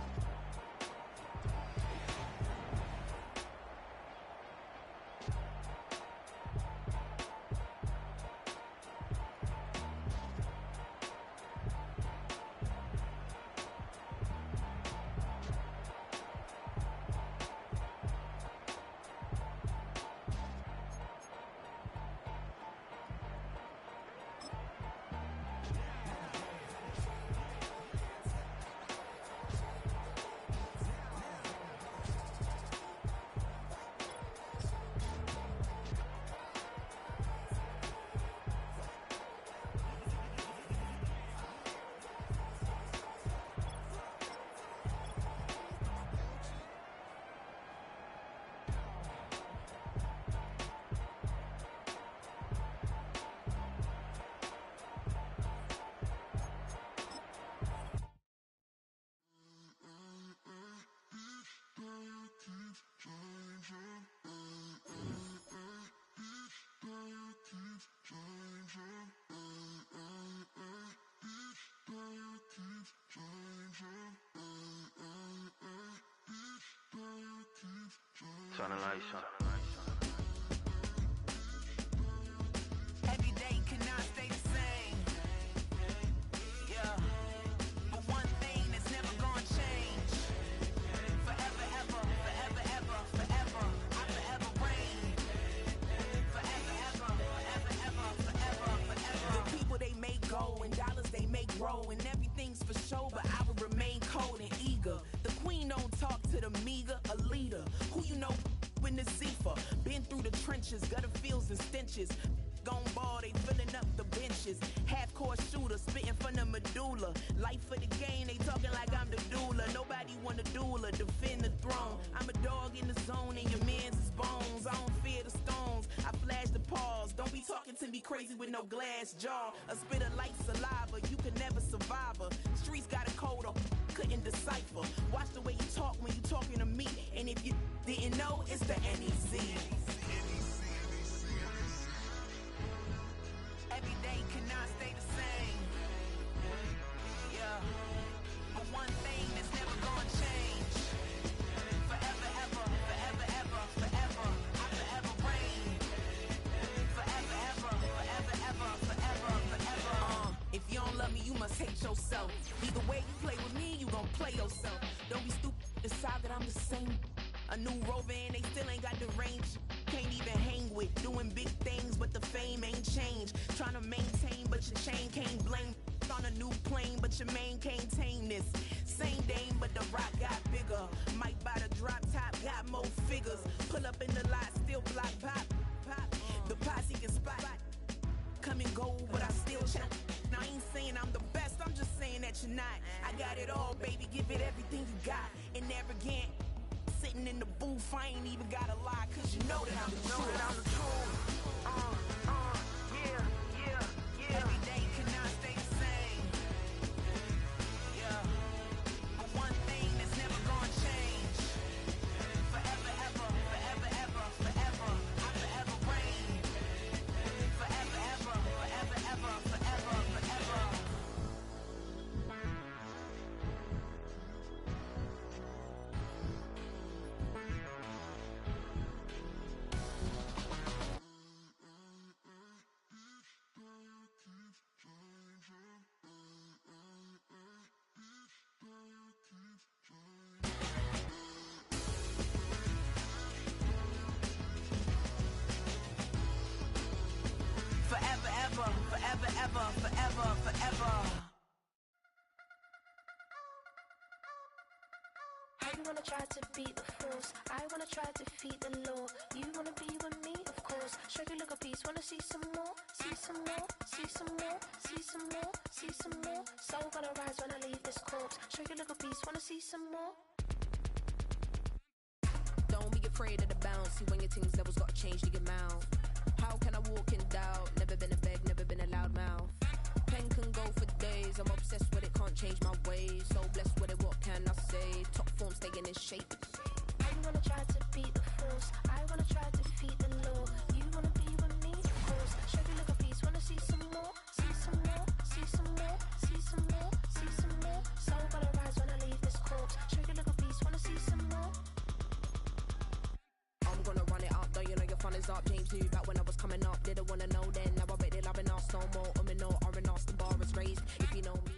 Turn the lights on. Every day cannot stay the same. Yeah. But one thing that's never gonna change. Forever, ever, forever, ever, forever. I forever reign. Forever, ever, forever, ever, forever, forever. The people they make go and dollars they make grow. And everything's for show, but I will remain cold and eager. The queen don't talk to the meager, a leader. Who you know in the Zephyr? Been through the trenches, gutter fields and stenches. Gone ball, they filling up the benches. Half-court shooter, spitting from the medulla. Life for the game, they talking like I'm the doula. Nobody wanna duel or defend the throne. I'm a dog in the zone and your man's is bones. I don't fear the stones, I flash the paws. Don't be talking to me crazy with no glass jaw. A spit of light saliva, you can never survive her. Streets got a code up, couldn't decipher. Watch the way you talk when you talking to me. And if you didn't know, it's the NEC. Every day cannot stay the same. Yeah. But one thing that's never gonna change. Forever, ever, forever, ever, forever. I forever reign. Forever, ever, forever, ever, forever, forever. If you don't love me, you must hate yourself. Either way you play with me, you gon' play yourself. Don't be stupid, decide that I'm the same. A new rover and they still ain't got the range. Can't even hang with, doing big things, but the fame ain't changed. Trying to maintain, but your chain can't blame. On a new plane, but your main can't tame this. Same dame, but the rock got bigger. Might buy the drop top, got more figures. Pull up in the lot, still block pop. The posse can spot. Come and go, but I still check. Now I ain't saying I'm the best, I'm just saying that you're not. I got it all, baby, give it everything you got. And arrogant, sitting in the booth, I ain't even gotta lie, cause you know that I'm the truth. Yeah. Every day cannot stay the same. Yeah. But one thing that's never gonna change. Forever, ever, forever, ever, forever. I forever reign. Forever, ever, forever, ever, forever, forever. I wanna try to beat the force. I wanna try to defeat the law. You wanna be with me, of course. Show you look a piece, wanna see some more, see some more, see some more, see some more, see some more. Soul gonna rise when I leave this corpse. Show you look a piece, wanna see some more. Don't be afraid of the bounce. See when your things levels gotta change to your mouth. How can I walk in doubt? Never been a beg, never been a loud mouth. Pen can go for days. I'm obsessed with it, can't change my ways. So blessed with it, what can I say? Top form staying in shape. I wanna try to beat the force. I wanna try to defeat the law. You wanna be with me, of course. Show you look a piece, wanna see some more, see some more, see some more, see some more, see some more. Soul gonna rise when I leave this corpse. Show you look a piece, wanna see some more. I'm gonna run it up, though you know your fun is up. James knew that when I was coming up, didn't wanna know then. Now I bet they're loving us no more. No, or an the bar is raised. If you know me.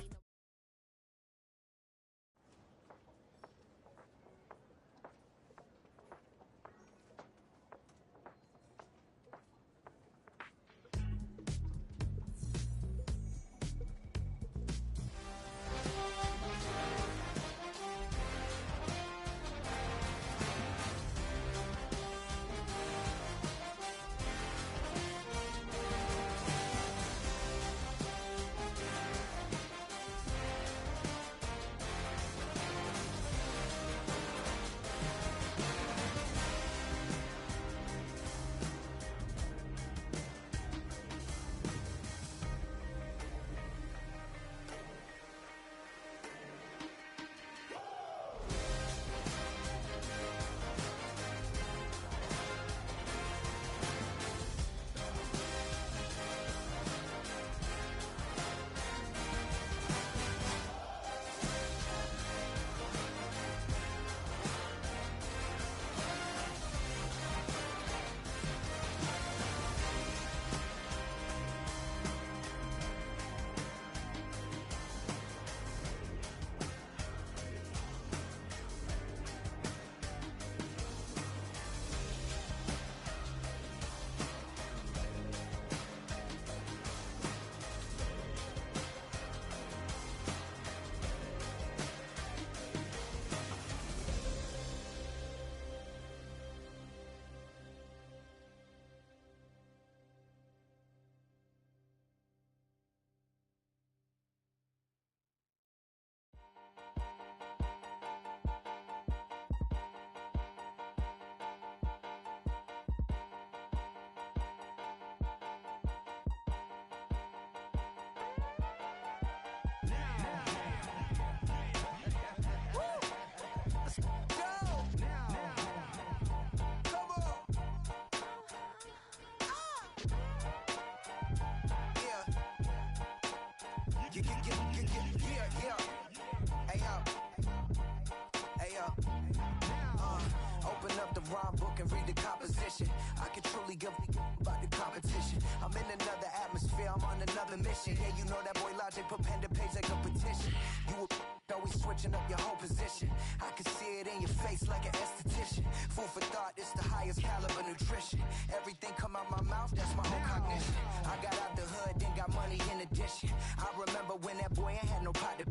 Open up the rhyme book and read the composition. I can truly give about the competition. I'm in another atmosphere, I'm on another mission. Yeah, you know that boy Logic put pen to page like a petition. You always switching up your whole position. I can see it in your face like an esthetician. Food for thought, it's the highest caliber nutrition. Everything come out my mouth, that's my own cognition. I got out the hood, then got money in addition. I remember when that boy ain't had no pot to.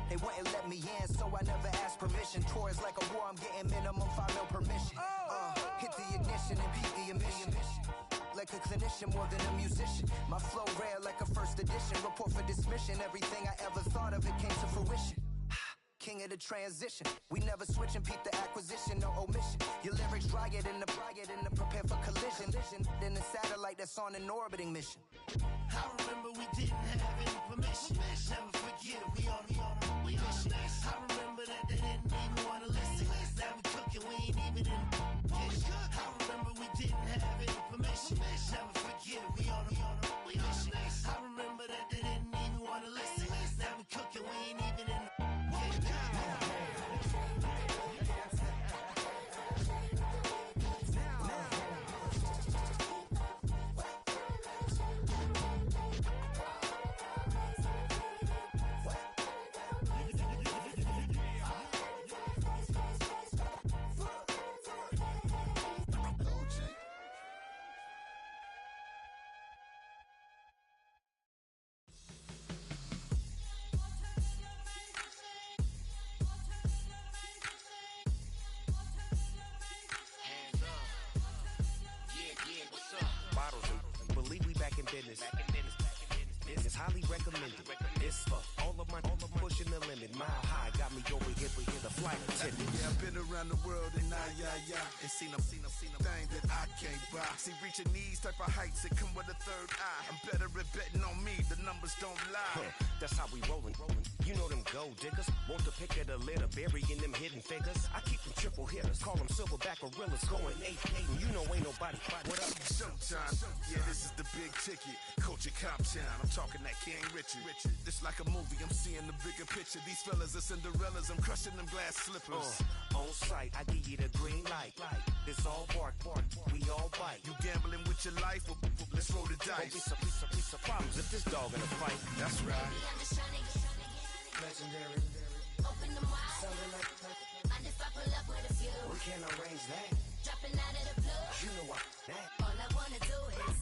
They wouldn't let me in, so I never asked permission. Tours like a war, I'm getting minimum 5 mil permission. Hit the ignition and beat the emission. Like a clinician more than a musician. My flow rare like a first edition. Report for dismission. Everything I ever thought of, it came to fruition. King of the transition. We never switch and peep the acquisition, no omission. Your lyrics dry it in the prepare for collision. Then the satellite that's on an orbiting mission. I remember we didn't have any permission. Never forget, we on a mission. I remember that they didn't even want to listen. Now we cooking, we ain't even in the kitchen. I remember we didn't have any permission. Never forget, we on a mission. I remember that they didn't even want to listen. Now we cooking, we ain't even in the business. This is highly recommended. It's for all of my pushing the limit. Mile high got me over here the flight attendant. Yeah, I've been around the world and and seen them thing that I can't buy. See, reaching these type of heights, it come with a third eye. I'm better at betting on me, the numbers don't lie. That's how we rollin'. You know them gold diggers, want the pick of the litter, burying them hidden figures. I keep them triple hitters, call them silverback gorillas, going 8-8, and you know ain't nobody. What up? Showtime. Yeah, this is the big ticket. Culture Cop Town. I'm talking that King Richard. This like a movie. I'm seeing the bigger picture. These fellas are Cinderellas. I'm crushing them glass slippers. On sight, I give you the green light. It's all bark. We all bite. You gambling with your life? Well, let's roll the dice. Piece of problems if this dog in a fight. That's right. I'm just trying to get Legendary. open the wide. Sounding like Mind if I pull up with a few? we can't arrange that. Dropping out of the blue. You know what? That. All I wanna do is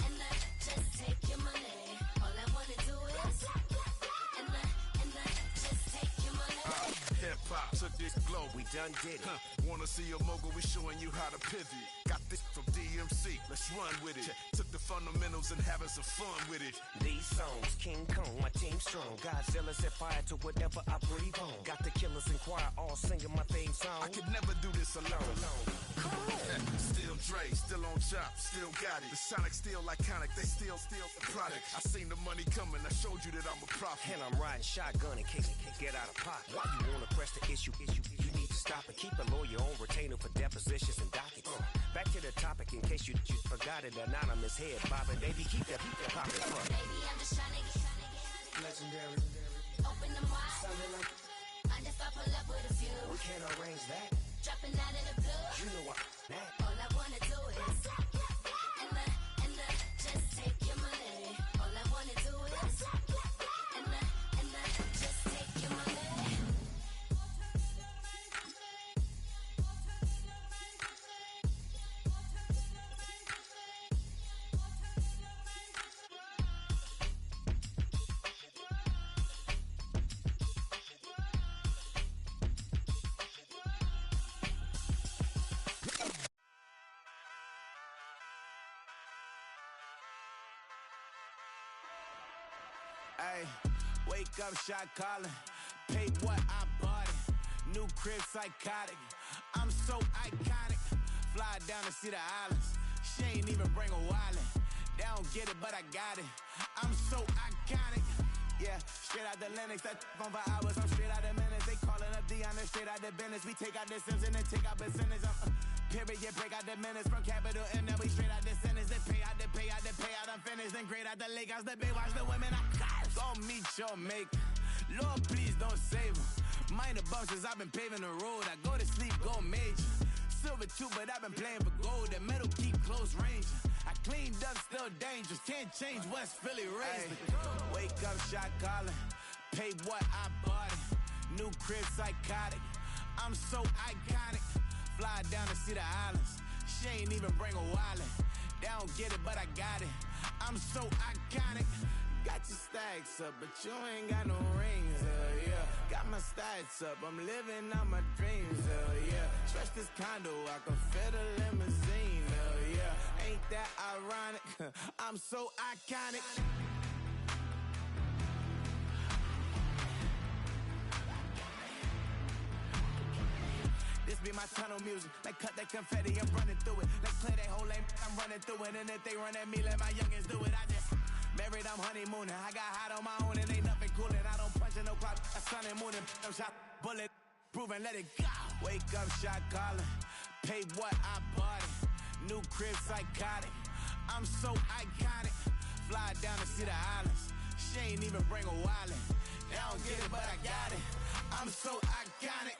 and just take your money. All I wanna do is and just take your money. Hip hop took this globe. We done did it. Wanna see a mogul? We showing you how to pivot. Got this from DMC. Let's run with it. Took the fundamentals and having some fun with it. These songs, King Kong, my team strong. Godzilla set fire to whatever I breathe on. Got the killers in choir all singing my theme song. I could never do this alone. Still Dre, still on top, still got it. The Sonic still iconic, they still the product. I seen the money coming, I showed you that I'm a prophet. And I'm riding shotgun in case it can get out of pocket. Why you wanna press the issue? You need to stop and keep a lawyer on retainer for depositions and dockets. Back to the topic in case you forgot it. Anonymous head bobbing, baby, keep that popping. Baby, I'm just trying to get Legendary. open the wide. Sounding like Mind if I pull up with a few? we can't arrange that. Dropping out of the blue. You know what? That. All I wanna do is and just take your money. All I wanna do is and just take your money. Ay, wake up, shot calling. Paid what I bought it. New crib, psychotic. I'm so iconic. Fly down to see the islands. She ain't even bring a wallet. They don't get it, but I got it. I'm so iconic. Yeah, straight out the Linux, that on for hours. I'm straight out the minutes. They calling up Dion, straight out the business. We take out the Sims and then take out percentage. Period, break out the minutes from capital and then we straight out the sentence. They pay out, I'm finished. Then grade out the Lakers, the big watch the women. I got it. Go meet your maker. Lord, please don't save them. Minor bumps as I've been paving the road. I go to sleep, go major. Silver too, but I've been playing for gold. The metal keep close range. I cleaned up, still dangerous. Can't change West Philly raised. Wake up, shot calling. Pay what I bought it. New crib, psychotic. I'm so iconic. Fly down to see the islands. She ain't even bring a wallet. They don't get it, but I got it. I'm so iconic. Got your stacks up, but you ain't got no rings, yeah. Got my stats up, I'm living out my dreams, yeah. Stretch this condo, I can fit a limousine, yeah. Ain't that ironic? I'm so iconic. This be my tunnel music. Like cut that confetti, I'm running through it. Like play that whole lane, I'm running through it. And if they run at me, let my youngins do it. I just married, I'm honeymooning. I got hot on my own and ain't nothing coolin'. I don't punch in no clock, a sun and moon. I'm shot, bullet, proven, let it go. Wake up, shot calling. Pay what I bought it. New crib, psychotic. I'm so iconic. Fly down to see the islands. She ain't even bring a wallet. They don't get it, but I got it. I'm so iconic.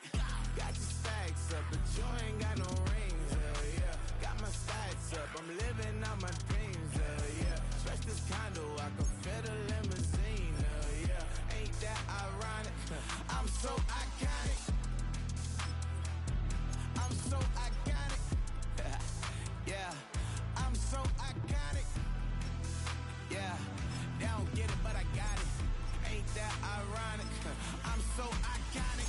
Got your stacks up, but you ain't got no rings, yeah. Got my stats up, I'm living out my dreams, yeah. Stretch this condo, I can fit a limousine, yeah. Ain't that ironic? I'm so iconic. I'm so iconic. Yeah, I'm so iconic. Yeah, they don't get it, but I got it. Ain't that ironic? I'm so iconic.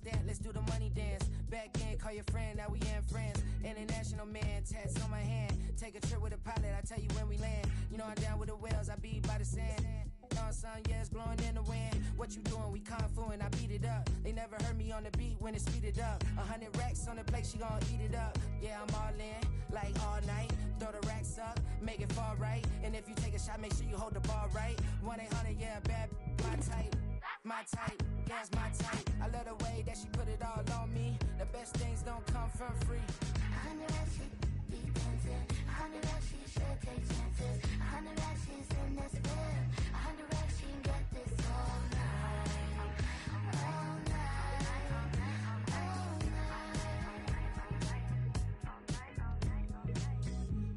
stamp, let's do the money dance. Back in, call your friend, now we in friends. International man, tats on my hand. Take a trip with a pilot, I tell you when we land. You know I'm down with the whales, I be by the sand. Sun, yeah, it's blowing in the wind. What you doing? We kung fu and I beat it up. They never heard me on the beat when it's speeded up. 100 racks on the plate, she gon' eat it up. Yeah, I'm all in, like all night. Throw the racks up, make it fall right. And if you take a shot, make sure you hold the ball right. 1-800, yeah, bad, my type. My type, yeah, it's my type. I love the way that she put it all on me. The best things don't come from free. 100 racks, she be dancing. 100 racks, she should take chances. 100 racks, she's in this bed. 100 racks, she can get this all night. All night. All night.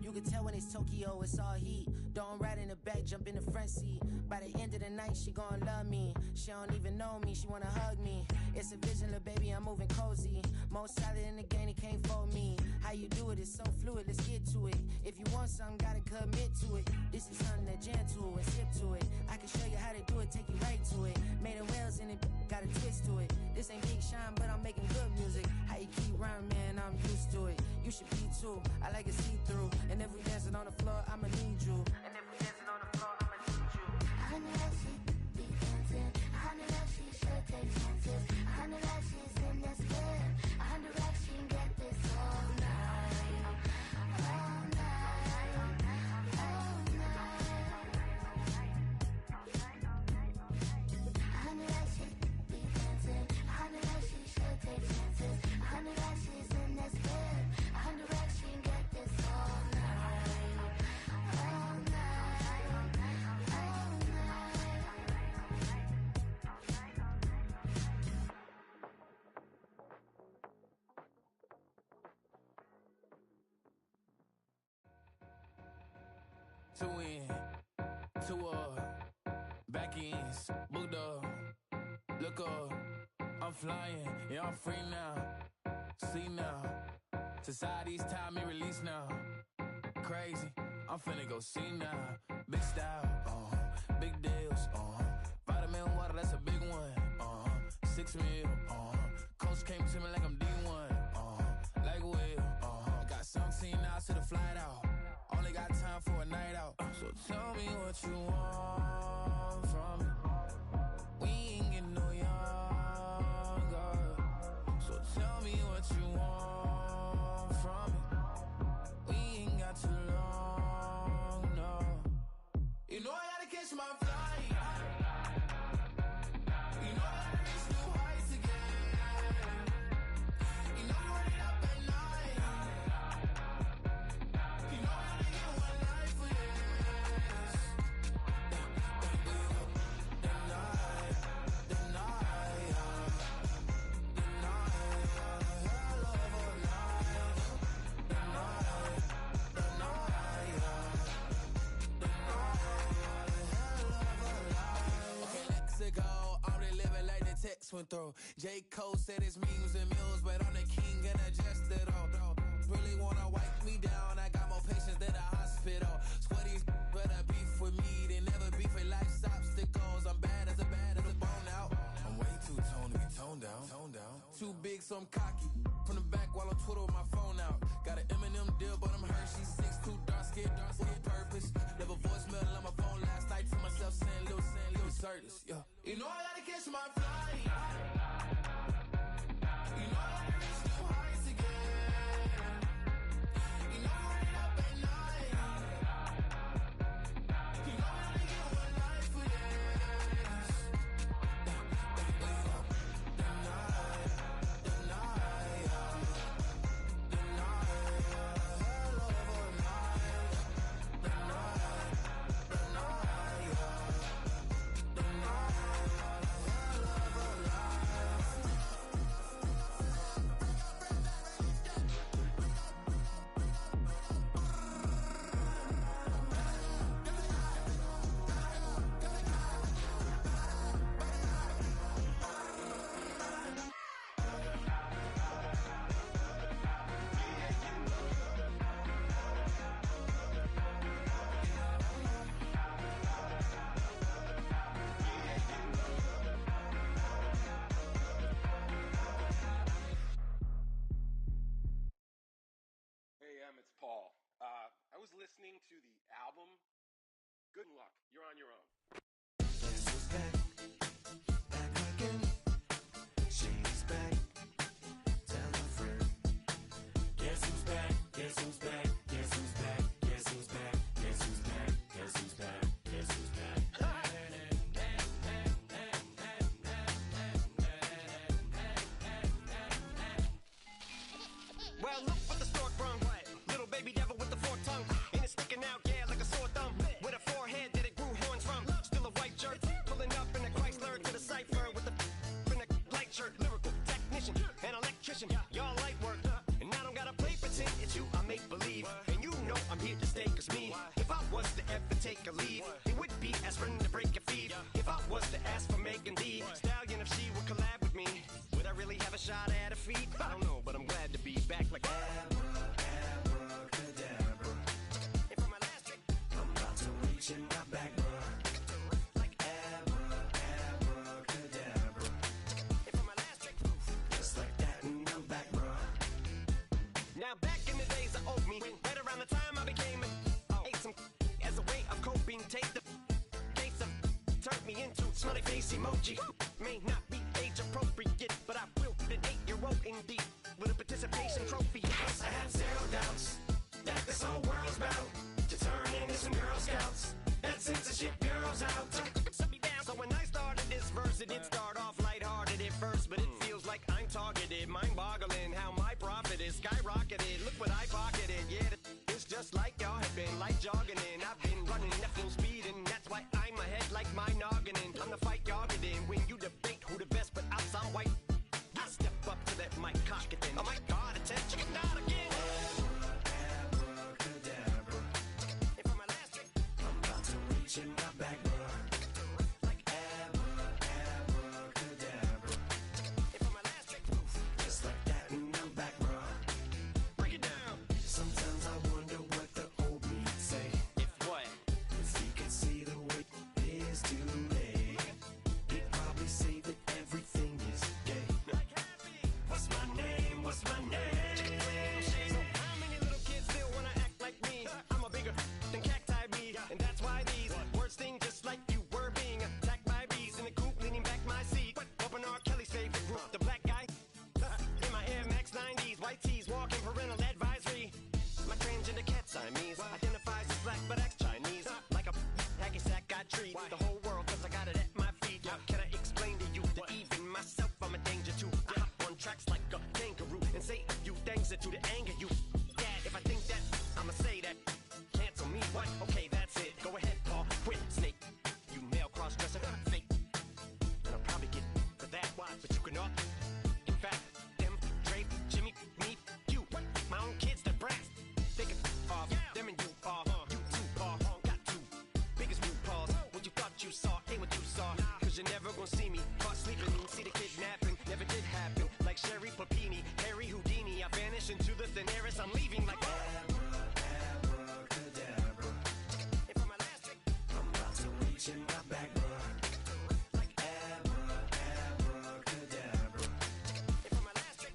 You can tell when it's Tokyo, it's all heat. Don't ride in the back, jump in the front seat. By the end of the night, she gon' love me. She don't even know me, she wanna hug me. It's a vision, little baby, I'm moving cozy. Most solid in the game, he can't fold me. How you do it, it's so fluid, let's get to it. If you want something, gotta commit to it. This is something that jam to and sip to it. I can show you how to do it, take you right to it. Made of whales in it, got a twist to it. This ain't Big Sean, but I'm making good music. How you keep rhyming, man, I'm used to it. You should be too, I like it see-through. And if we dancing on the floor, I'ma need you. And if we dancing on the floor, I'ma need you. 100 racks, she be dancing. 100 racks, she should take chances. 100 racks, she's in this bed. 100 racks, she can get this all night. All night. All night. 100 racks, she be dancing. 100 racks, she should take chances. 100 racks, she's in this bed. 100 racks, she can get this all night. All night. All Two in, two up, back ends, booked up, look up, I'm flying, yeah, I'm free now, see now, society's time me release now, crazy, I'm finna go see now, big style, big deals, vitamin water, that's a big one, 6 mil, coach came to me like I'm D1, like Will, got 17 hours to the flight out. Only got time for a night out. So tell me what you want from me. We ain't getting no younger. So tell me what you want from me. We ain't got too long, no. You know I gotta catch my flight. You know I gotta reach new heights again. You know I'm running up at night. You know went through. J. Cole said it's memes and mules, but I'm the king and adjust it all. Really wanna wipe me down, I got more patience than a hospital. Sweaty better beef with me than never beef with life's obstacles. I'm bad as a bone out. I'm way too toned to be toned down. Too big, so I'm cocky. From the back while I'm Twitter with my phone out. Got an Eminem deal, but I'm Hershey's 6'2", dark skin with purpose. Never voicemail on my phone last night to myself saying little Curtis, yeah. You know I gotta catch my flight. You know I gotta reach new heights again. You know I'm running up at night. You know I only get one life for this. it's Paul. I was listening to the album. Good luck. You're on your own. Guess who's back? Back again. She's back. Tell a friend. Guess who's back? Guess who's back? Guess who's back? Guess who's back? Guess who's back? Guess who's back? Guess who's back? Well, look what the stork brung. Little baby devil with the forked tongue. And it's sticking out, yeah, like a sore thumb. With a forehead that it grew horns from. Still a white jerk. Pulling up in a Chrysler to the cipher with the in a light shirt. Lyrical technician and electrician. Y'all light work. And I don't gotta play pretend. It's you I make believe. And you know I'm here to stay. Cause me, if I was to ever take a leave, it would be aspirin to break a feed. If I was to ask for Megan D Stallion, if she would collab with me, would I really have a shot at a feat? I don't know, but I'm glad to be back like Abracadabra. And for my last trick, I'm about to reach in my back, bruh. like Abracadabra. and for my last trick, Just like that, and I'm back, bruh. now back in the days of old me, right around the time I became ate some as a way of coping. Take the case of turned me into smiley face emoji. May not be age appropriate, but I will be an 8-year-old indeed with a participation trophy. Yes, I have zero doubts that this whole world's bound to turn into some Girl Scouts. That censorship bureau's out. Shut me down. So when I started this verse, it did start off lighthearted at first, but it feels like I'm targeted. Mind-boggling how my profit is skyrocketed. Look what I pocketed. Yeah, it's just like y'all have been like jogging in. I've been running at full speed, and that's why I'm ahead like my noggin. I'm the fight y'all get in when you debate who the best, but I'm some white. I step up to that mic, cock it then. Oh my God, attention, not again. Abracadabra. And for my last trick, I'm about to reach in my back, bruh. like Abracadabra. and for my last trick, Just like that, and I'm back, bruh. break it down. Sometimes I wonder what the old me'd say. If what? If he could see the way it is today, he'd probably say that everything is gay. What's my name? What's my name? So how many little kids still wanna act like me? I'm a bigger than cacti bee, and that's why these words sting just like you were being attacked by bees in the coop, leaning back my seat. Open R. Kelly's favorite group, the black guy. In my Air Max 90s, white tees, walking parental advisory. My transgender cat Siamese identifies as black but acts Chinese. Like a hacky sack, I treat the whole world cause I got it at my feet. Can I explain to you that even myself I'm a danger to? I hop on tracks like a kangaroo and say a few things that to the anger you. Dad, if I think that, I'ma say that. Cancel me, what? Okay, that's it. Go ahead, Paul. Quit, snake. You male cross-dresser, fake. And I'll probably get for that, but you can all. In fact, them, Dre, Jimmy, me, you. My own kids, the brats. They can off. Them and you are. You too are. Got two biggest root paws. What you thought you saw ain't what you saw. Cause you're never gonna see me caught sleeping. See the kidnapping. Never did happen. Like Sherry Papini, Harry Houdini. I vanish into the thin air as I'm leaving like Abracadabra. And for my last trick, I'm about to reach in my back, bruh. like Abracadabra. and for my last trick,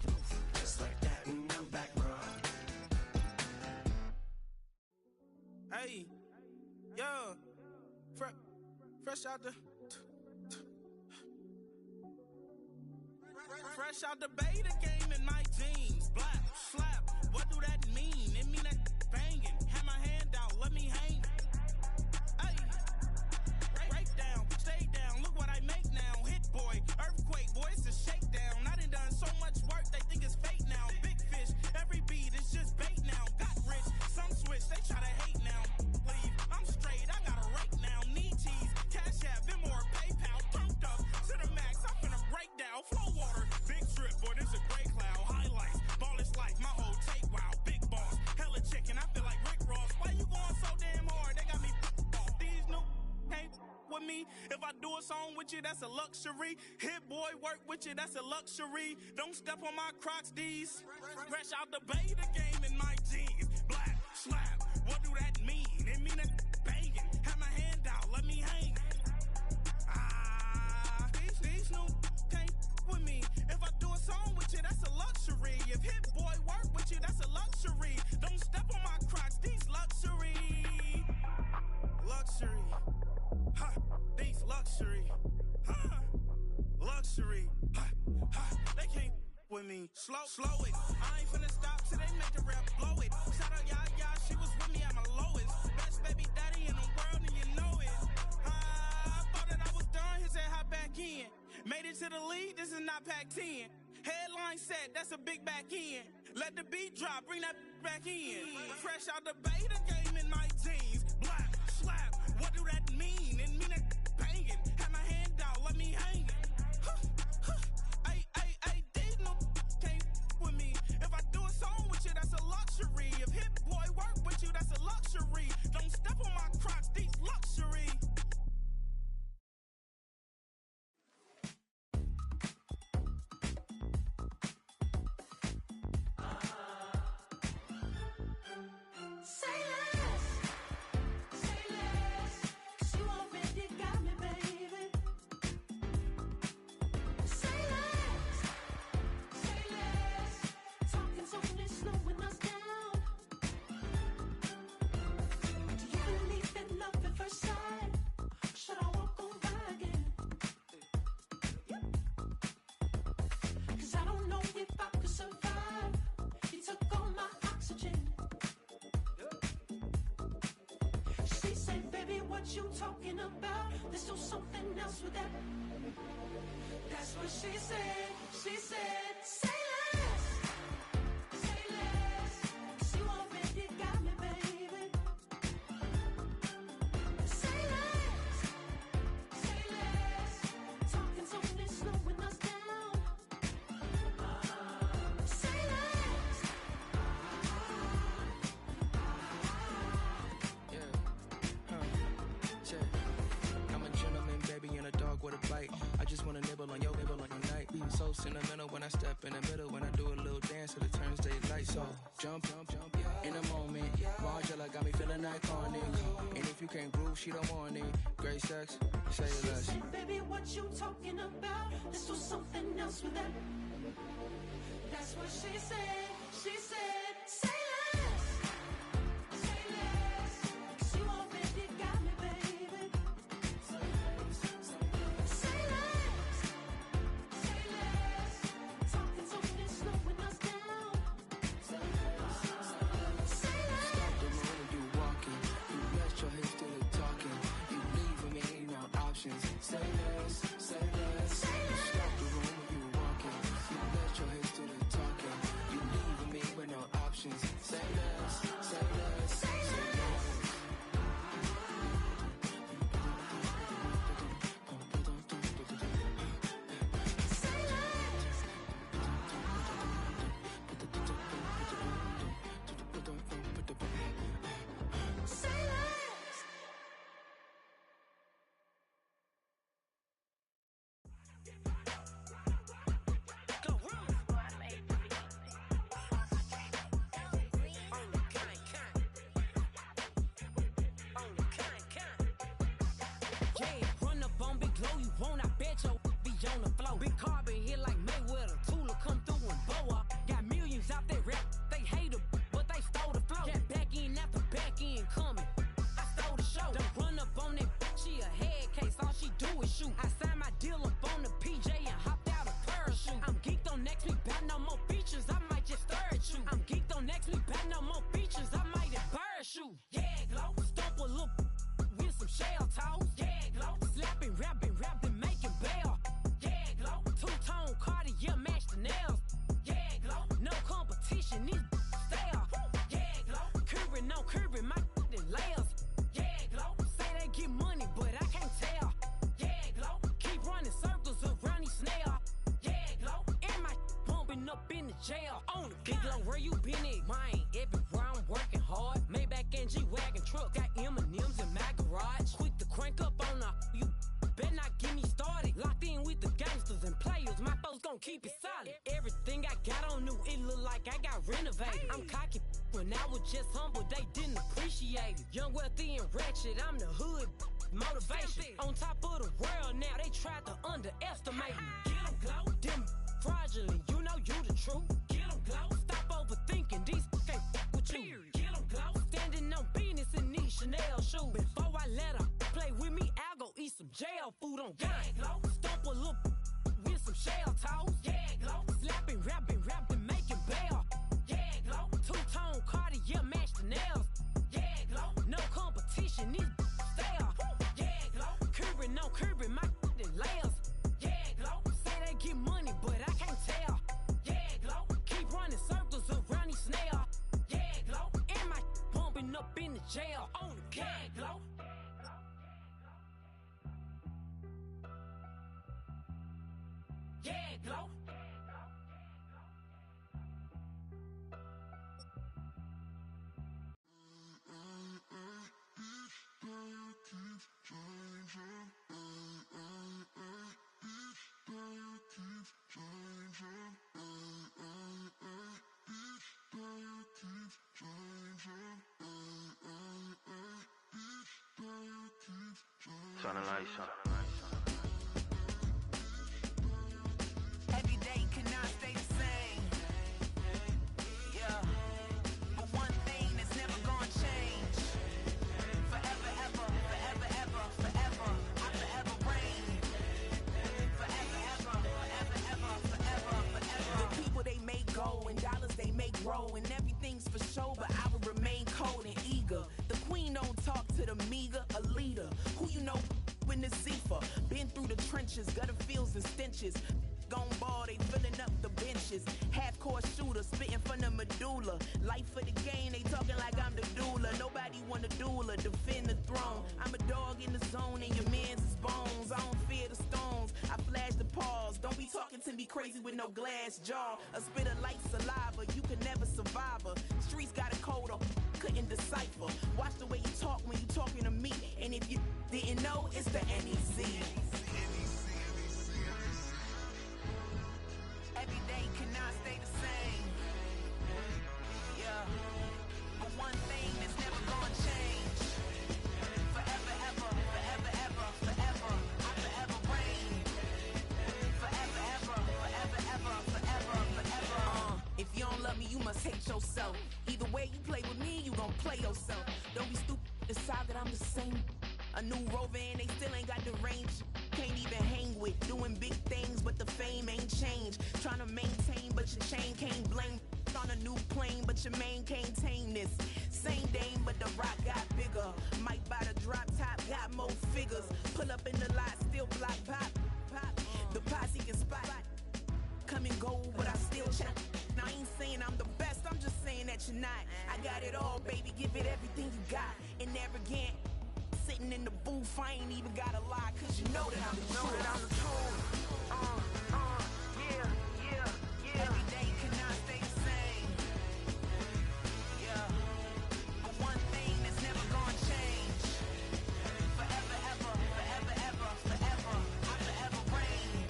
Just like that, and I'm back, bruh. Hey, yo, fresh out the, fresh out the beta game in my jeans. Black, slap, what do that mean? It mean that banging. Have my hand out, let me hang. Hey, break down, stay down. Look what I make now. Hit boy, earthquake, boy, it's a shakedown. I done so much work, they think it's fake now. Big fish, every beat is just bait now. Got rich, some switch, they try to hate now. Leave, I'm straight, I got a rake now. Need cheese, cash app, Venmo or PayPal. Pumped up to the max, I'm finna break down. Flow water, big trip, boy, this a gray cloud. Highlights, ball is like my whole take, wow. Big boss, hella chicken, I feel like Rick Ross. Why you going so damn hard? They got me off. These new can't with me. If I do a song with you, that's a luxury. Hit boy, work with you, that's a luxury. Don't step on my Crocs, D's. Fresh out the beta game in my jeans. Black, slap, what do that mean? It mean that banging. Have my hand out, let me hang. These new can't with me. If I do a song with you, that's a luxury. If Hit Boy work with you, that's a luxury. Don't step on mean, slow it. I ain't finna stop till they make the rap blow it. Shout out Yaya, she was with me at my lowest. Best baby daddy in the world, and you know it. I thought that I was done, he said hop back in. Made it to the league, this is not Pac-10. Headline set, that's a big back end. Let the beat drop, bring that back in. Fresh out the beta game in my jeans. Black, slap, what do that mean? It mean that banging. Have my hand out, let me hang it. Ay, these no can't with me. If I do a song with you, that's a luxury. If Hit Boy work with you, that's a luxury. Don't step on my Crocs, these luxury. You talking about? Let's do something else with that. That's what she said. She said, say less. Say less. 'Cause you already got me, baby. Say less. Say less. Talking so slowing us down. Say less. I'm a gentleman, baby, and a dog with a bite. I just wanna nibble on your night. So sentimental when I step in the middle. When I do a little dance, till it turns daylight. So jump, in a moment. Margella got me feeling iconic. And if you can't groove, she don't want it. Great sex, say less. She said, baby, what you talking about? Let's do something else with that. That's what she said. She said, say less. Say less. 'Cause you already got me, baby. Say less. Say less. Talking so slowing us down. Say less. Say less. Stop the room when you walking. You rest your hips to the talking. You leaving me no options. Say less. Say less. Stop the room when you walking. You rest your hips to the talking. You leaving me with no options. Say less. Say less. Say less. Yeah, run up on Big Glow, you won't, I bet your be on the floor. Big Carbon here like Mayweather, Tula come through and blow up. Got millions out there rap, they hate her, but they stole the flow. Got back in after back in coming, I stole the show. Don't run up on that, she a head case, all she do is shoot. I signed my deal up on the PJ and hopped out a parachute. I'm geeked on next week, bout no more features, I might just stir at you. I'm geeked on next week, bout no more features, I might embarrass you. Yeah, Glow, stomp a little with some shell toes. Yeah, Glow, slapping, rapping, making bail. Yeah, Glow, two-tone Cartier match the nails. Yeah, Glow, no competition, these stale. Yeah, Glow, curving, no curving, my layers. Yeah, Glow, say they get money, but I can't tell. Yeah, Glow, keep running circles around these snails. Yeah, Glow, and my bumping up in the jail. On the Big Glow, where you been at? Mine, everywhere I'm working hard. Maybach and G-Wagon truck, got M&M's in my garage. Quick to crank up on her, you better not get me started. Locked in with the gangsters and players, my folks gon' keep it solid. Everything I got on new, it look like I got renovated. I'm cocky when I was just humble, they didn't appreciate it. Young, wealthy, and ratchet, I'm the hood motivation. On top of the world now, they tried to underestimate me. Get 'em, Glow, them fraudulent, you know you the truth. Get 'em, Glow, stop overthinking, these can't with you. Get 'em, Glow, standing on business in these Chanel shoes. Before I let her play with me, I'll go eat some jail food on God. Glow, stomp a little with some shell toes. Yeah, Glow, slapping, rapping, jail on the gang, glow. Yeah, glow. Turn the lights on. Every day cannot stay the same. Yeah. But one thing that's never gonna change. Forever, ever, forever, ever, forever. I forever reign. Forever, ever, forever, ever, forever, forever. The people they make go and dollars they make grow and everything's for show, but I will remain cold and eager. The queen don't talk to the meager, a leader. Who you know in the Zephyr? Been through the trenches, gutter fields and stenches. Gone ball, they filling up the benches. Half-court shooter, spitting from the medulla. Life for the game, they talking like I'm the doula. Nobody want a doula, defend the throne. I'm a dog in the zone and your man's is bones. I don't fear the stones, I flash the paws. Don't be talking to me crazy with no glass jaw. A spit of light saliva, you can never survive her. Streets got a code up, couldn't decipher. Watch the way you talk when you talking to me. And if you didn't know, it's the NEC. Every day cannot stay the same. Yeah. But one thing that's never gonna change. Forever, ever, forever, ever, forever. I forever reign. Forever, ever, forever, ever, forever, forever. If you don't love me, you must hate yourself. Either way you play with me, you gon' play yourself. Don't be stupid, decide that I'm the same. A new rover and they still ain't got the range. Can't even hang with, doing big things, but the fame ain't changed. Trying to maintain, but your chain can't blame. On a new plane, but your main can't tame this. Same dame, but the rock got bigger. Might buy the drop top, got more figures. Pull up in the lot, still block pop. The posse can spot. Come and go, but I still check. Now I ain't saying I'm the best, I'm just saying that you're not. I got it all, baby, give it everything you got. And arrogant. Sitting in the booth, I ain't even gotta lie, cause you know that I'm the truth. Yeah. Every day cannot stay the same. Yeah. But one thing that's never gonna change. Forever, ever, forever, ever, forever. I forever reign.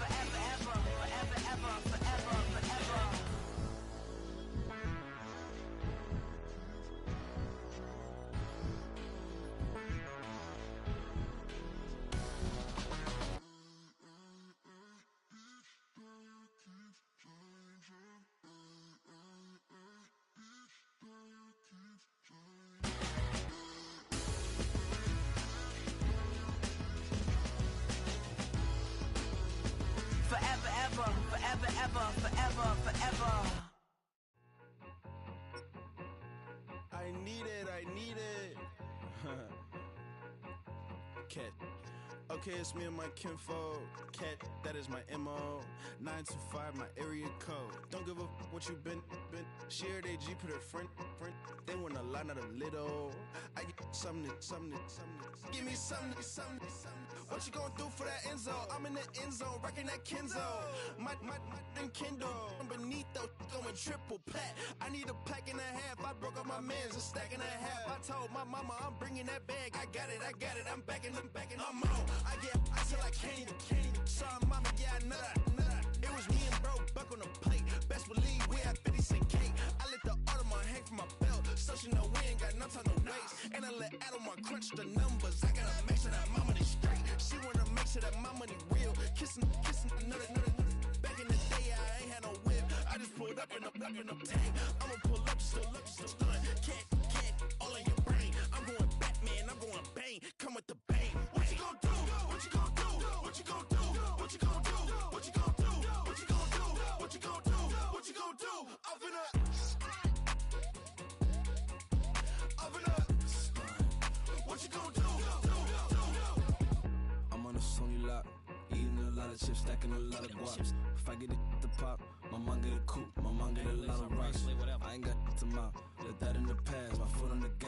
Forever, ever, forever, ever, forever, forever. Forever, ever, forever, ever, forever, forever. I need it. Cat. Okay, it's me and my kinfolk. Cat, that is my MO. 925, my area code. Don't give a what you been. Shared AG, put her friend. They want a lot, not a little. I get something. Give me something. What you gonna do for that Enzo? I'm in the end zone, rocking that Kenzo. My thing Kindle. Beneath though, going triple plat. I need a pack and a half. I broke up my mans, a stack and a half. I told my mama I'm bringing that bag. I got it. I'm backing. I'm on. I get ice till I can't. Sorry, mama, yeah, I know that. It was me and bro, buck on the plate. Best believe we had 50 cent cake. I let the Audemars hang from my belt, so she know we ain't got no time to waste. And I let Audemars crunch the numbers. I gotta make sure that my money straight. She wanna make sure that my money real. Kissing another. Back in the day, I ain't had no whip. I just pulled up in a tank. I'ma pull up just to stun. Can't, all in your brain. I'm going Batman, I'm going bang. Come with the bang. What you gonna do? What you gonna do? What you gonna do? What you gonna do? What you gonna do? What you gonna do? What you gonna do? What you gonna do? Up in a what you gonna do? I'm on a Sony lot, eating a lot of chips, stacking a lot of guaps. If I get it to pop, my mom get a coupe, my mom get a lot of rocks. I ain't got to mouth, let that in the past, my foot on the gas.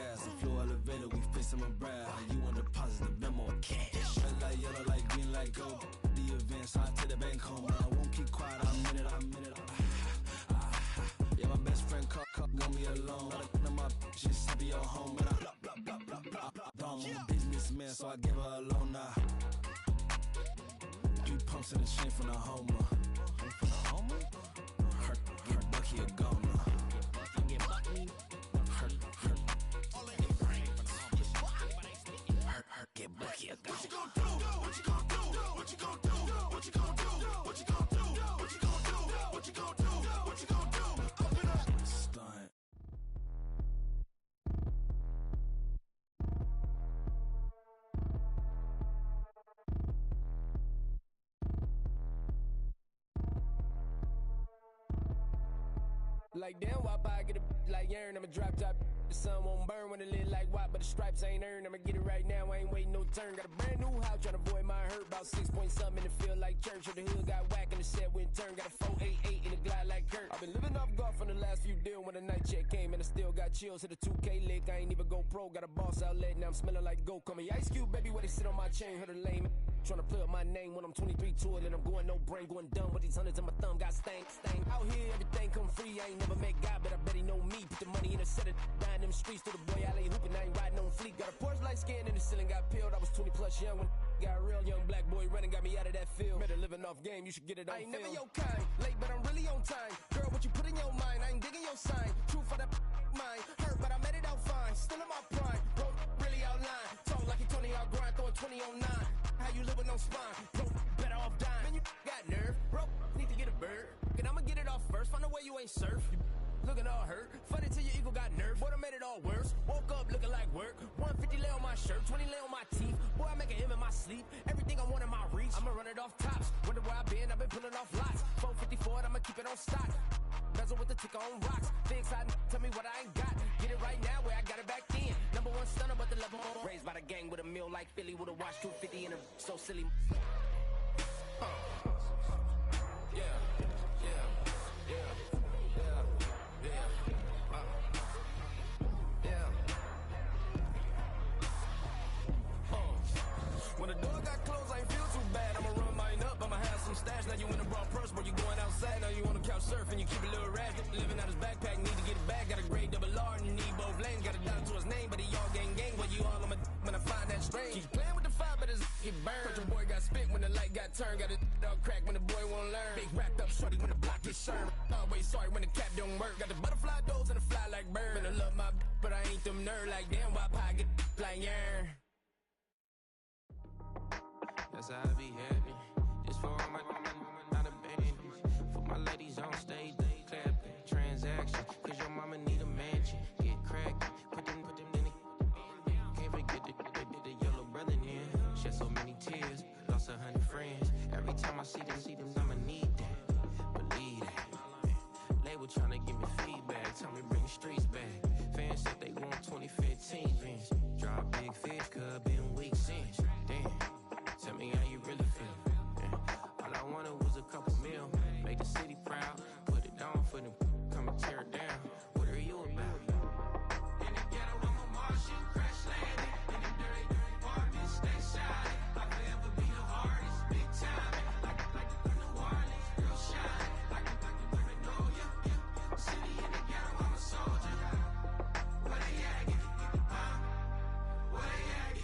go the events, I take the bank home. I won't keep quiet, I'm in it. Yeah, my best friend cut, want me alone. None of my bitches happy your home. And I I'm a businessman, so I give her a loan now. 3 pumps in the chain from the Homer. Her Bucky a goner. Get Bucky a goner. What you gonna do? What you gonna do? What you gonna do? What you gonna do? What you gonna do? What you gonna do? What you gonna do? What you gonna do? Open up. Stunt. Like damn, why I get a like Aaron? I'ma drop top. The sun won't burn when it lit like what, but the stripes ain't earned. I'ma get it right now, I ain't waiting no turn. Got a brand new house, tryna avoid my hurt. About 6 point something in the field like church. Or the hood got whack and the set went turn. Got a 488 in the glide like Kurt. I've been living off golf on the last few deals. When the night check came and I still got chills. Hit a 2K lick, I ain't even go pro. Got a boss outlet, now I'm smelling like gold. Call me Ice Cube, baby, where they sit on my chain. Heard a lame tryna play up my name when I'm 23 to it. And I'm going no brain, going dumb with these hundreds in my thumb. Got stank. Out here, everything come free. I ain't never met God, but I bet he know me. Put the money in a set of dying them streets. To the boy, I ain't hooping, I ain't riding on fleek. Got a Porsche light scan in the ceiling, got peeled. I was 20 plus young when got real. Young black boy running, got me out of that field. Better living off game, you should get it on. I ain't never your kind, late but I'm really on time. Girl, what you put in your mind, I ain't digging your sign. True for that mine, hurt but I made it out fine. Still in my prime, bro, really outline. Talk like he Tony out grind, throwing 20 on 9. How you live with no spine, bro, better off dying. Man, you got nerve, bro, need to get a bird. And I'ma get it off first, find a way you ain't surf. Looking all hurt, funny till your ego got nerve. Boy, I made it all worse, woke up looking like work. 150 lay on my shirt, 20 lay on my teeth. Boy, I make an M in my sleep, everything I want in my reach. I'ma run it off tops, wonder where I've been pulling off lots. 454, I'ma keep it on stock. Bezel with the ticker on rocks. Big side, tell me what I ain't got. Get it right now where I got it back then. Number one stunner, but the level more. Raised by the gang with a meal like Philly with a watch 250 in a so silly. When the door got closed, I ain't feel too bad. I'ma run mine up, I'ma have some stash. Now you in a broad purse, but you going outside. Now you on the couch surfing, you keep a little rat. Living out his backpack, need to get it back. Got a grade double R and need both lanes. Got a dollar to his name, but he all gang. But you all on my when I find that strange. Keep playing with the fire, but his get burned. But your boy got spit when the light got turned. Got a dog crack when the boy won't learn. Big wrapped up shorty when the block gets served. Always sorry when the cap don't work. Got the butterfly doors and the fly like bird. And I love my but I ain't them nerd like damn. Why pie get like yarn? That's how I be happy. This for all my not a baby. For my ladies on stage, they clapping. Transaction, cause your mama need a mansion. Get crackin', put them in the. Can't forget the yellow brother in. Shed so many tears, lost 100 friends. Every time I see them, I'ma need that. Believe that. Label tryna give me feedback, tell me bring the streets back. Fans said they want 2015 Vince. Drop big fish, cuz been weak since. Damn. Tell me how you really feel. Yeah. All I wanted was a couple mil. Make the city proud. Put it down for them. Come and tear it down. What are you about? In the ghetto, I'm a Martian. Crash landing. In the dirty apartments. Stay shining. I'll forever be the hardest. Big time. Like New Orleans. Girl shine. Like women know ya. City in the ghetto, I'm a soldier. Where they at? Get it, where they at?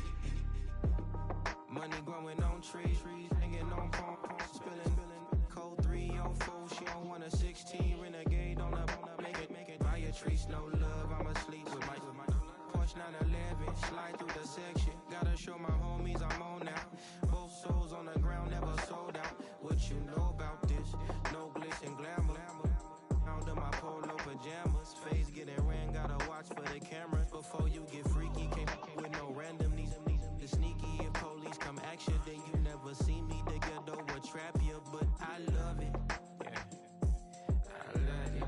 Money growing on trees, hanging on palm, spilling, code 304. She don't want a 16 renegade on a make it. Buy a tree, no love. I'ma sleep with my Porsche 911, slide through the section. Gotta show my homies I'm on now. Both souls on the ground, never sold out. What you know about this? No glitz and glamour. Under my polo pajamas, face getting ran. Gotta watch for the cameras before you get freaky. Came with no random these sneaky. If police come action, then you never see me. The ghetto will trap you, but I love it. Yeah, I love it.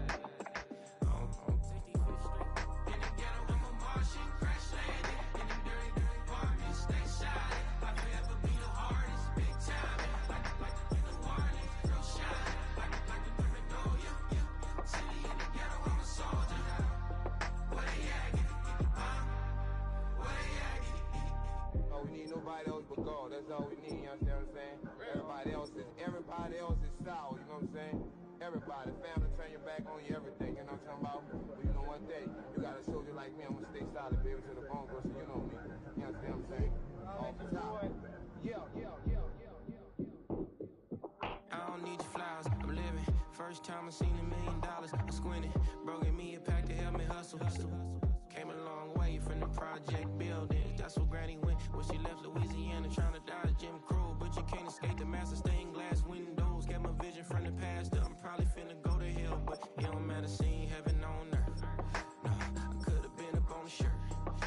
In the ghetto, I'm a Martian, crash landing. In the dirty apartments, stay shining. I'll forever be the hardest, big time. Like New Orleans, the goal. That's all we need, you understand what I'm saying? Everybody else is sour, you know what I'm saying? Everybody, family, turn your back on you, everything, you know what I'm talking about? But you know one day, you got a soldier like me, I'm gonna stay solid, baby, to the bone, bro, so you know me. You understand what I'm saying? Off the top. Yeah. I don't need your flowers, I'm living. First time I seen $1 million, I squinted. Bro gave me a pack to help me hustle. Came a long way from the project buildings. That's where Granny went when she left Louisiana, trying to dodge Jim Crow. But you can't escape the master stained glass windows. Got my vision from the past. I'm probably finna go to hell, but it don't matter, seeing heaven on earth. No, I could've been up on the shirt.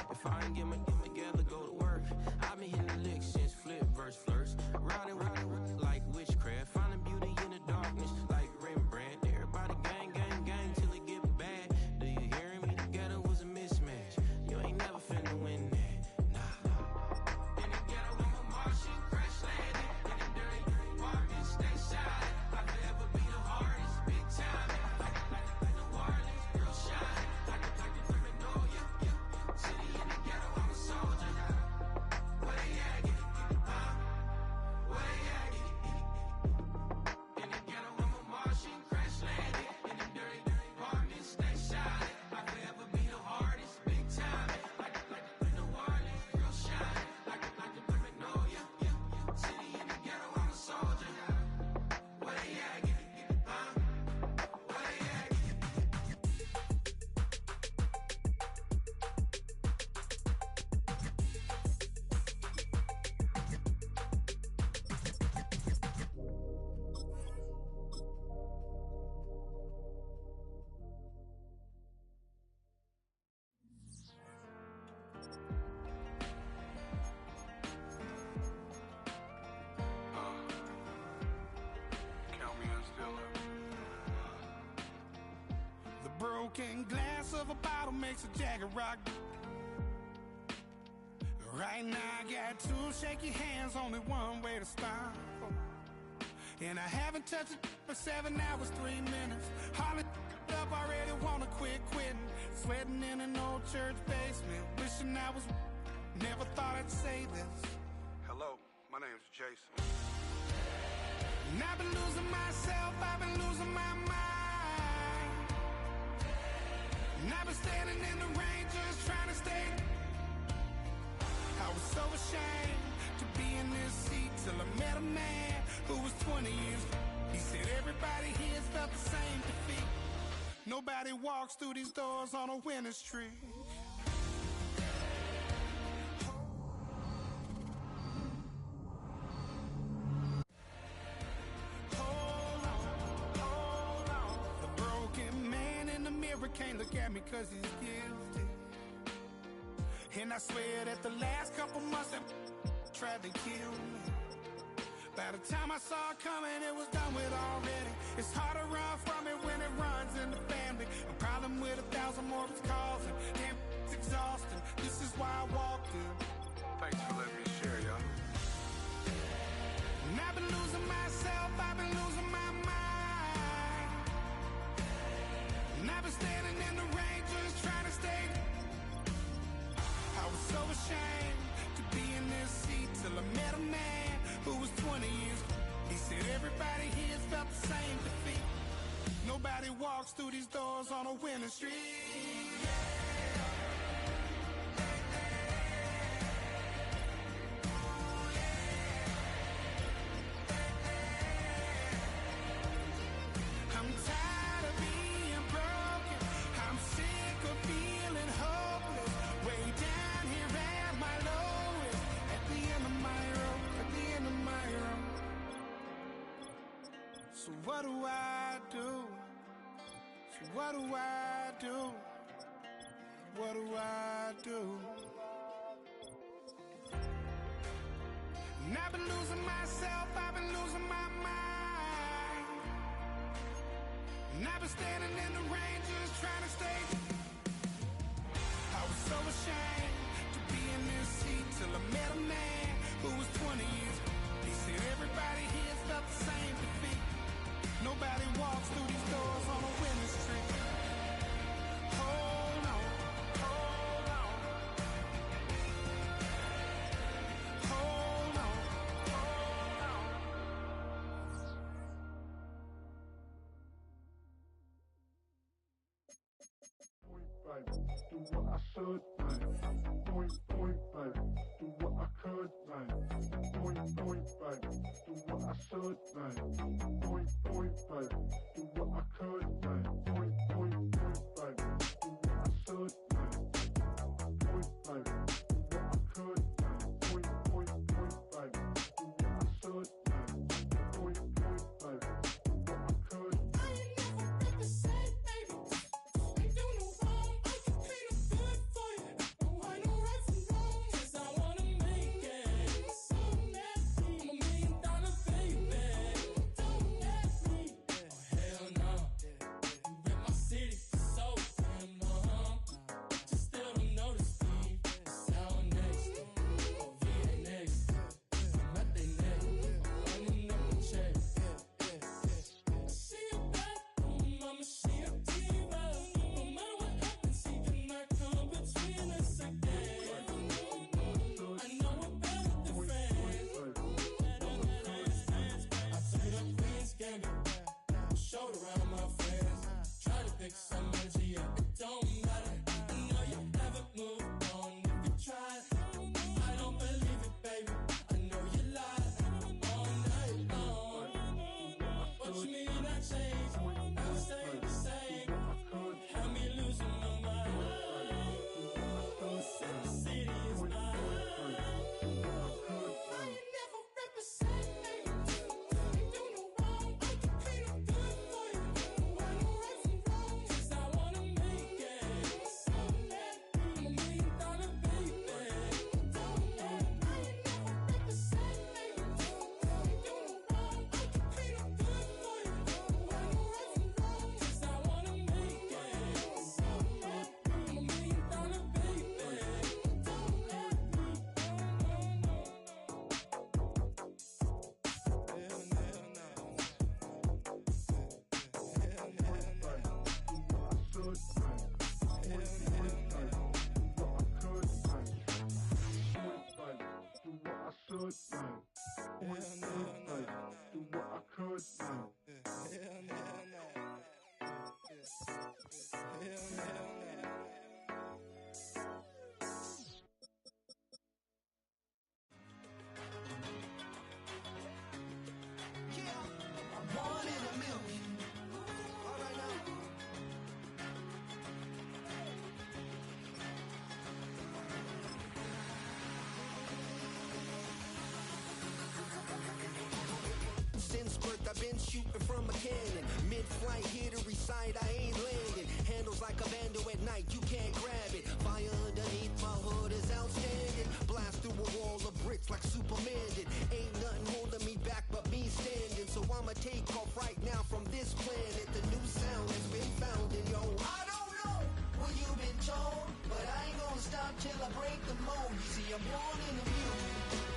If I ain't get my together, go to work. I've been hitting the licks since flip verse flirts. Riding like witchcraft, finding beauty in the darkness like Rembrandt. Everybody gang till it get bad. Do you hear me? Together was a mismatch. You ain't never finna win that. Nah. In the ghetto, I'm a Martian, crash landing. In the dirty apartment, stay shine. I could ever be the hardest, big time. Like the Warlins, real shine. Like the criminal, yeah. City in the ghetto, I'm a soldier. Where they at? Where they at? In the ghetto, I'm a Martian, crash landing. In the dirty apartment, stay shine. I could ever be the hardest, big time. Like the Warlins, real shine. Like the criminal, yeah. City in the ghetto, I'm a soldier. Where they at? Where they at? Count me in still up. The broken glass of a bottle makes a Jagger rock. Right now I got two shaky hands, only one way to stop. And I haven't touched it for 7 hours, 3 minutes. Hardly up, already wanna quitting. Sweating in an old church basement, wishing I was. Never thought I'd say this. Hello, my name's Jason. And I've been losing myself, I've been losing my mind. And I've been standing in the rain just trying to stay. I was so ashamed to be in this seat till I met a man who was 20 years. He said everybody here's felt the same defeat. Nobody walks through these doors on a winning streak. Can't look at me cause he's guilty. And I swear that the last couple months that tried to kill me. By the time I saw it coming, it was done with already. It's hard to run from it when it runs in the family. A problem with 1,000 more it's causing. Damn, it's exhausting. This is why I walked in. Thanks for letting me share, y'all. And I've been losing myself, I've been losing my mind. And I've been standing in the rain just trying to stay. I was so ashamed to be in this seat till I met a man who was 20 years. He said everybody here's felt the same defeat. Nobody walks through these doors on a winning streak. I'm tired of being broken. I'm sick of feeling hopeless. Way down here at my lowest. At the end of my road. At the end of my road. So what do I do? So what do I do? What do I do? And I've been losing myself. I've been losing my mind. And I've been standing in the rain just trying to stay. I was so ashamed to be in this seat till I met a man who was 20 years. He said everybody here's felt the same defeat. Nobody walks through these doors on a winning streak. Hold on, hold on. Hold on. baby. Do what I should, baby. Point, point, baby. Do what I could, baby. Point, point, baby. Do what I should, baby. Point, point, baby. Do what I could, baby. Point, point, point, baby. Do what I should, baby. Point, baby. Do what I could, baby. Point, point, point, baby. Do what I should, baby. Point, point, baby. Do what I could. I ain't never represent, baby. Ain't do no wrong. I can clean up good for you. Don't hide no right from wrong. 'Cause I wanna make it. So nasty. I'm $1 million baby. Don't let me. Oh hell no. You rip my city so damn long. But you still don't notice me. Sound next. Oh VA next. I'm at they neck. Running up a check. I see you back. Mama, she a diva. No matter what happens, he cannot come between us again. I know we're better than friends. I played up Queen's Gambit. Showed around my friends. Tried to pick some energy up. It don't matter. I know you haven't moved on. If you tried, I don't believe it, baby. I know you lied all night long. What you mean I changed? I stay the same. Had me losing my mind. Sin City is mine. I ain't never represent, baby. Ain't do no wrong. I can clean up good for you. Don't hide no right from wrong. 'Cause I wanna make it. So nasty. I'm $1 million baby. Don't let me. I ain't never represent, baby. Ain't do no wrong. I can clean up good for you. Don't hide no right from wrong. 'Cause I wanna make it. So nasty. I'm $1 million baby. Don't let me. One in a million. All right now. Since birth, I've been shooting from a cannon. Mid-flight, here to recite, I ain't landing. Handles like a vandal at night, you can't grab it. Fire underneath my hood is outstanding. Blast through a wall of bricks like Superman did. Ain't nothing holding me back but me standing. So I'ma take off right now from this planet. The new sound has been founded, yo. I don't know what you've been told, but I ain't gonna stop till I break the mold. You see, I'm born in the music.